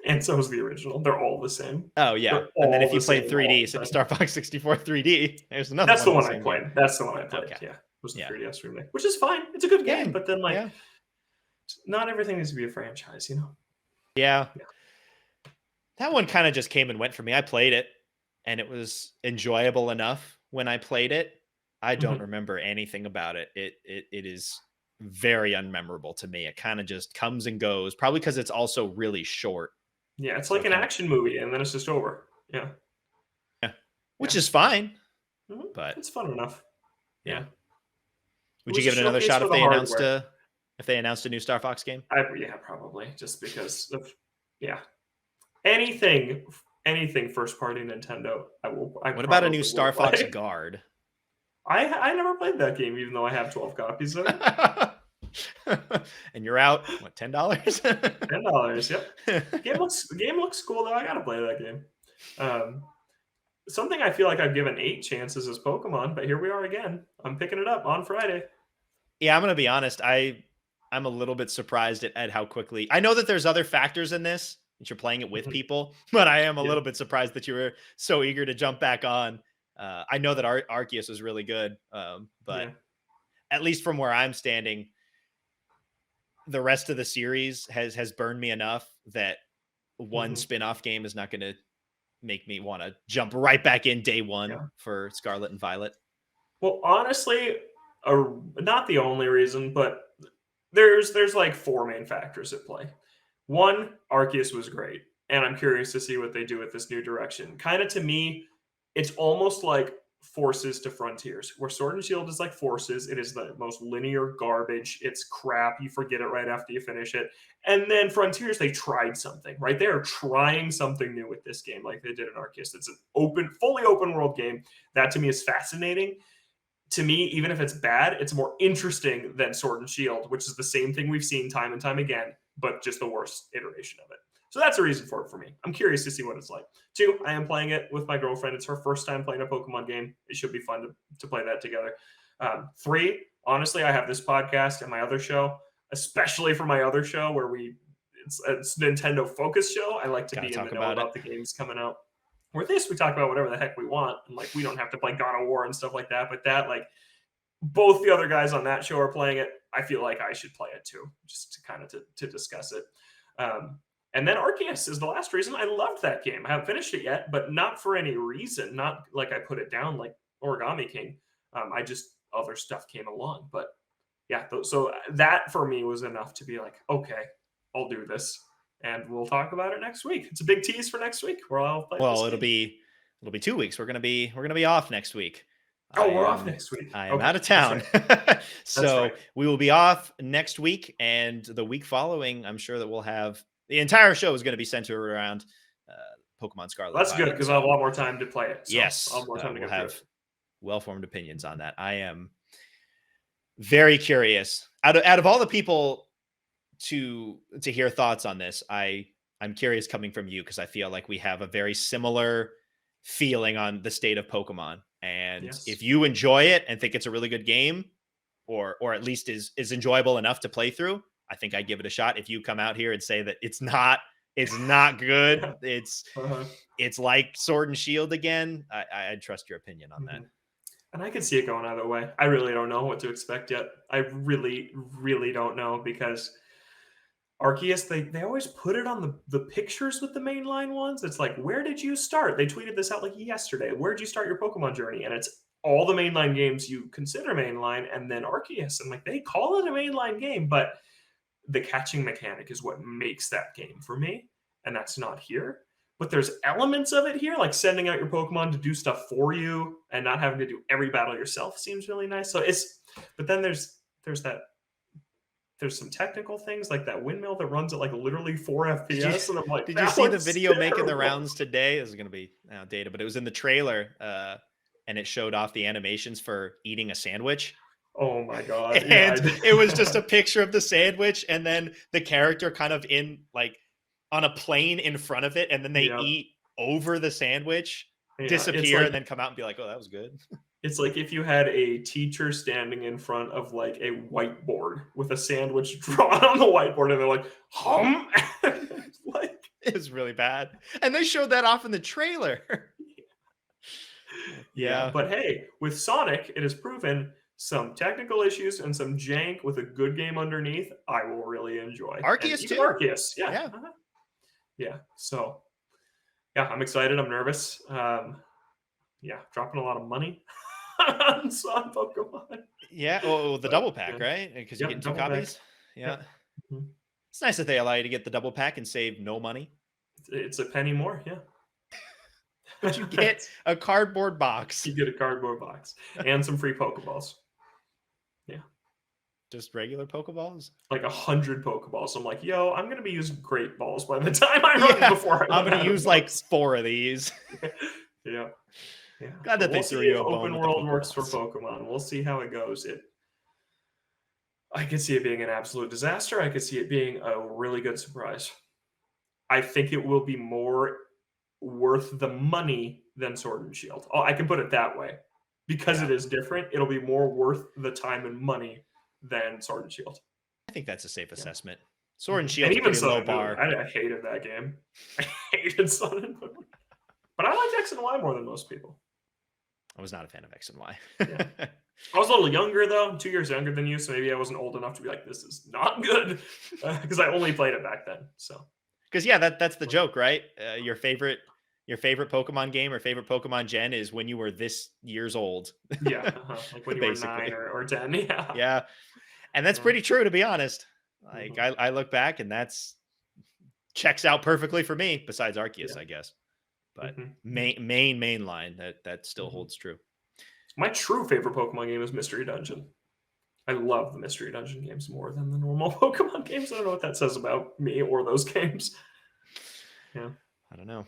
And so is the original. They're all the same. Oh yeah. They're And then all if the you played same all 3D, the time. Star Fox 64 3D, there's another That's one the of the one I same game. played. That's the one I played. Okay. Yeah, was the Yeah. 3DS remake, which is fine. It's a good game, Game. but then like, Yeah. not everything needs to be a franchise, you know? Yeah. Yeah. That one kind of just came and went for me. I played it and it was enjoyable enough when I played it. I don't Mhm. remember anything about it. It is very unmemorable to me. It kind of just comes and goes, probably because it's also really short. Yeah, it's So like it an kind of, action movie, and then it's just over. Yeah, which yeah, is fine, but it's fun enough. yeah. Yeah, it Would you was a give it another showcase shot for the hardware. if they announced a new Star Fox game? Yeah, probably just because of yeah anything anything first party Nintendo. I What about a new probably will Star Fox play. Guard? I never played that game, even though I have 12 copies of it. And you're out, what, $10? $10. Yep. Game looks cool though. I gotta play that game. Um, Something I feel like I've given 8 chances is Pokemon, but here we are again. I'm picking it up on Friday. Yeah, I'm gonna be honest. I'm a little bit surprised at how quickly. I know that there's other factors in this that you're playing it with Mhm. people, but I am a Yeah. little bit surprised that you were so eager to jump back on. I know that Arceus is really good, but Yeah. at least from where I'm standing, the rest of the series has burned me enough that one Mhm. spin-off game is not going to make me want to jump right back in day one Yeah. for Scarlet and Violet. Well, honestly, not the only reason, but there's like four main factors at play. One, Arceus was great, and I'm curious to see what they do with this new direction. Kind of to me, it's almost like Forces to Frontiers, where Sword and Shield is like Forces. It is the most linear garbage. It's crap. You forget it right after you finish it. And then Frontiers, they tried something, right? They are trying something new with this game, like they did in Arceus. It's an fully open world game. That to me is fascinating. To me, even if it's bad, it's more interesting than Sword and Shield, which is the same thing we've seen time and time again, but just the worst iteration of it. So that's a reason for it for me. I'm curious to see what it's like. Two, I am playing it with my girlfriend. It's her first time playing a Pokemon game. It should be fun to play that together. Three, honestly, I have this podcast and my other show, especially for my other show where it's Nintendo focus show. I like to Gotta be in the talk know about it. about the games coming out. With this, we talk about whatever the heck we want, and like we don't have to play God of War and stuff like that. But that, like, both the other guys on that show are playing it. I feel like I should play it too, just to kind of to discuss it. And then Arceus is the last reason. I loved that game. I haven't finished it yet, but not for any reason. Not like I put it down like Origami King. I just other stuff came along, but yeah, so that for me was enough to be like, okay, I'll do this, and we'll talk about it next week. It's a big tease for next week where I'll play this Well, game. it'll be 2 weeks. We're gonna be off next week. Oh, we're off next week. I am Okay, out of that's town. right. That's So right. we will be off next week, and the week following, I'm sure that we'll have the entire show is going to be centered around Pokemon Scarlet and That's good Violet. because I have a lot more time to play it. So I'll Yes, have more time to we'll get through have it. well-formed opinions on that. I am very curious. Out of all the people to hear thoughts on this, I'm curious coming from you because I feel like we have a very similar feeling on the state of Pokemon. And Yes. if you enjoy it and think it's a really good game, or at least is enjoyable enough to play through, I think I give it a shot. If you come out here and say that it's not good, Yeah. Uh-huh. it's like Sword and Shield again, I trust your opinion on that. Mhm. And I can see it going either way. I really don't know what to expect yet. I really, really don't know because Arceus, they always put it on the pictures with the mainline ones. It's like, where did you start? They tweeted this out like yesterday. Where'd you start your Pokemon journey? And it's all the mainline games you consider mainline, and then Arceus. And like they call it a mainline game, but the catching mechanic is what makes that game for me. And that's not here. But there's elements of it here, like sending out your Pokemon to do stuff for you and not having to do every battle yourself seems really nice. So but then there's some technical things like that windmill that runs at like literally 4 FPS, and I'm like, Did you that see the looks video making the terrible. rounds today? This is going to be outdated, but it was in the trailer, and it showed off the animations for eating a sandwich. Oh my god! And Yeah, it was just a picture of the sandwich, and then the character kind of in like on a plane in front of it, and then they Yep. eat over the sandwich, Yeah, disappear, and then come out and be like, "Oh, that was good." it's like if you had a teacher standing in front of like a whiteboard with a sandwich drawn on the whiteboard, and they're like, "Hum," like It was really bad, and they showed that off in the trailer. yeah. Yeah, But hey, with Sonic, it has proven some technical issues and some jank with a good game underneath. I will really enjoy. And Arceus even too. Arceus, yeah, Yeah. yeah. So yeah, I'm excited. I'm nervous. Yeah, dropping a lot of money on Pokemon. Yeah. Oh, the But double pack, yeah, right? Because you're yep, getting two double pack. copies. Yeah. Yep. Mhm. It's nice that they allow you to get the double pack and save no money. It's a penny more, yeah. But you get a cardboard box. You get a cardboard box and some free Pokeballs. Yeah. Just regular Pokeballs? Like 100 Pokeballs. I'm like, yo, I'm gonna be using great balls by the time I run before I'm going to use like 4 of these. Yeah. Yeah. Glad that We'll they threw see you if a bone open with the world works for Pokeballs. Pokemon. We'll see how it goes. I could see it being an absolute disaster. I could see it being a really good surprise. I think it will be more worth the money than Sword and Shield. Oh, I can put it that way. Because Yeah. it is different, it'll be more worth the time and money than Sword and Shield. I think that's a safe Yeah. assessment. Sword and And Shield's a even pretty Sun low and Moon. bar. I hated that game. I hated Sun and Moon. But I liked X and Y more than most people. I was not a fan of X and Y. Yeah. I was a little younger, though. I'm 2 years younger than you, so maybe I wasn't old enough to be like, this is not good. Because I only played it back then. So, Because yeah, that's the joke, right? Your favorite Pokemon game or favorite Pokemon gen is when you were this years old. yeah. Like when you were Basically. 9 or 10. Yeah. Yeah. And that's Yeah. pretty true, to be honest. Like Mhm. I look back and that's checks out perfectly for me, besides Arceus, Yeah. I guess. But Mhm. main line that still Mhm. holds true. My true favorite Pokemon game is Mystery Dungeon. I love the Mystery Dungeon games more than the normal Pokemon games. I don't know what that says about me or those games. Yeah. I don't know.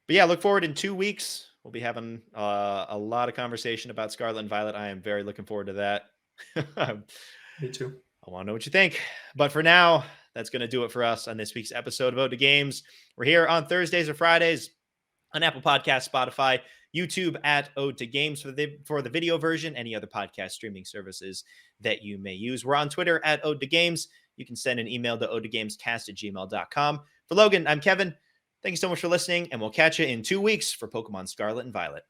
But yeah, look forward in 2 weeks. We'll be having a lot of conversation about Scarlet and Violet. I am very looking forward to that. I Me too. want to know what you think. But for now, that's going to do it for us on this week's episode of Ode to Games. We're here on Thursdays or Fridays on Apple Podcasts, Spotify, YouTube at Ode to Games for the video version, any other podcast streaming services that you may use. We're on Twitter at Ode to Games. You can send an email to odetogamescast@gmail.com. For Logan, I'm Kevin. Thank you so much for listening, and we'll catch you in 2 weeks for Pokemon Scarlet and Violet.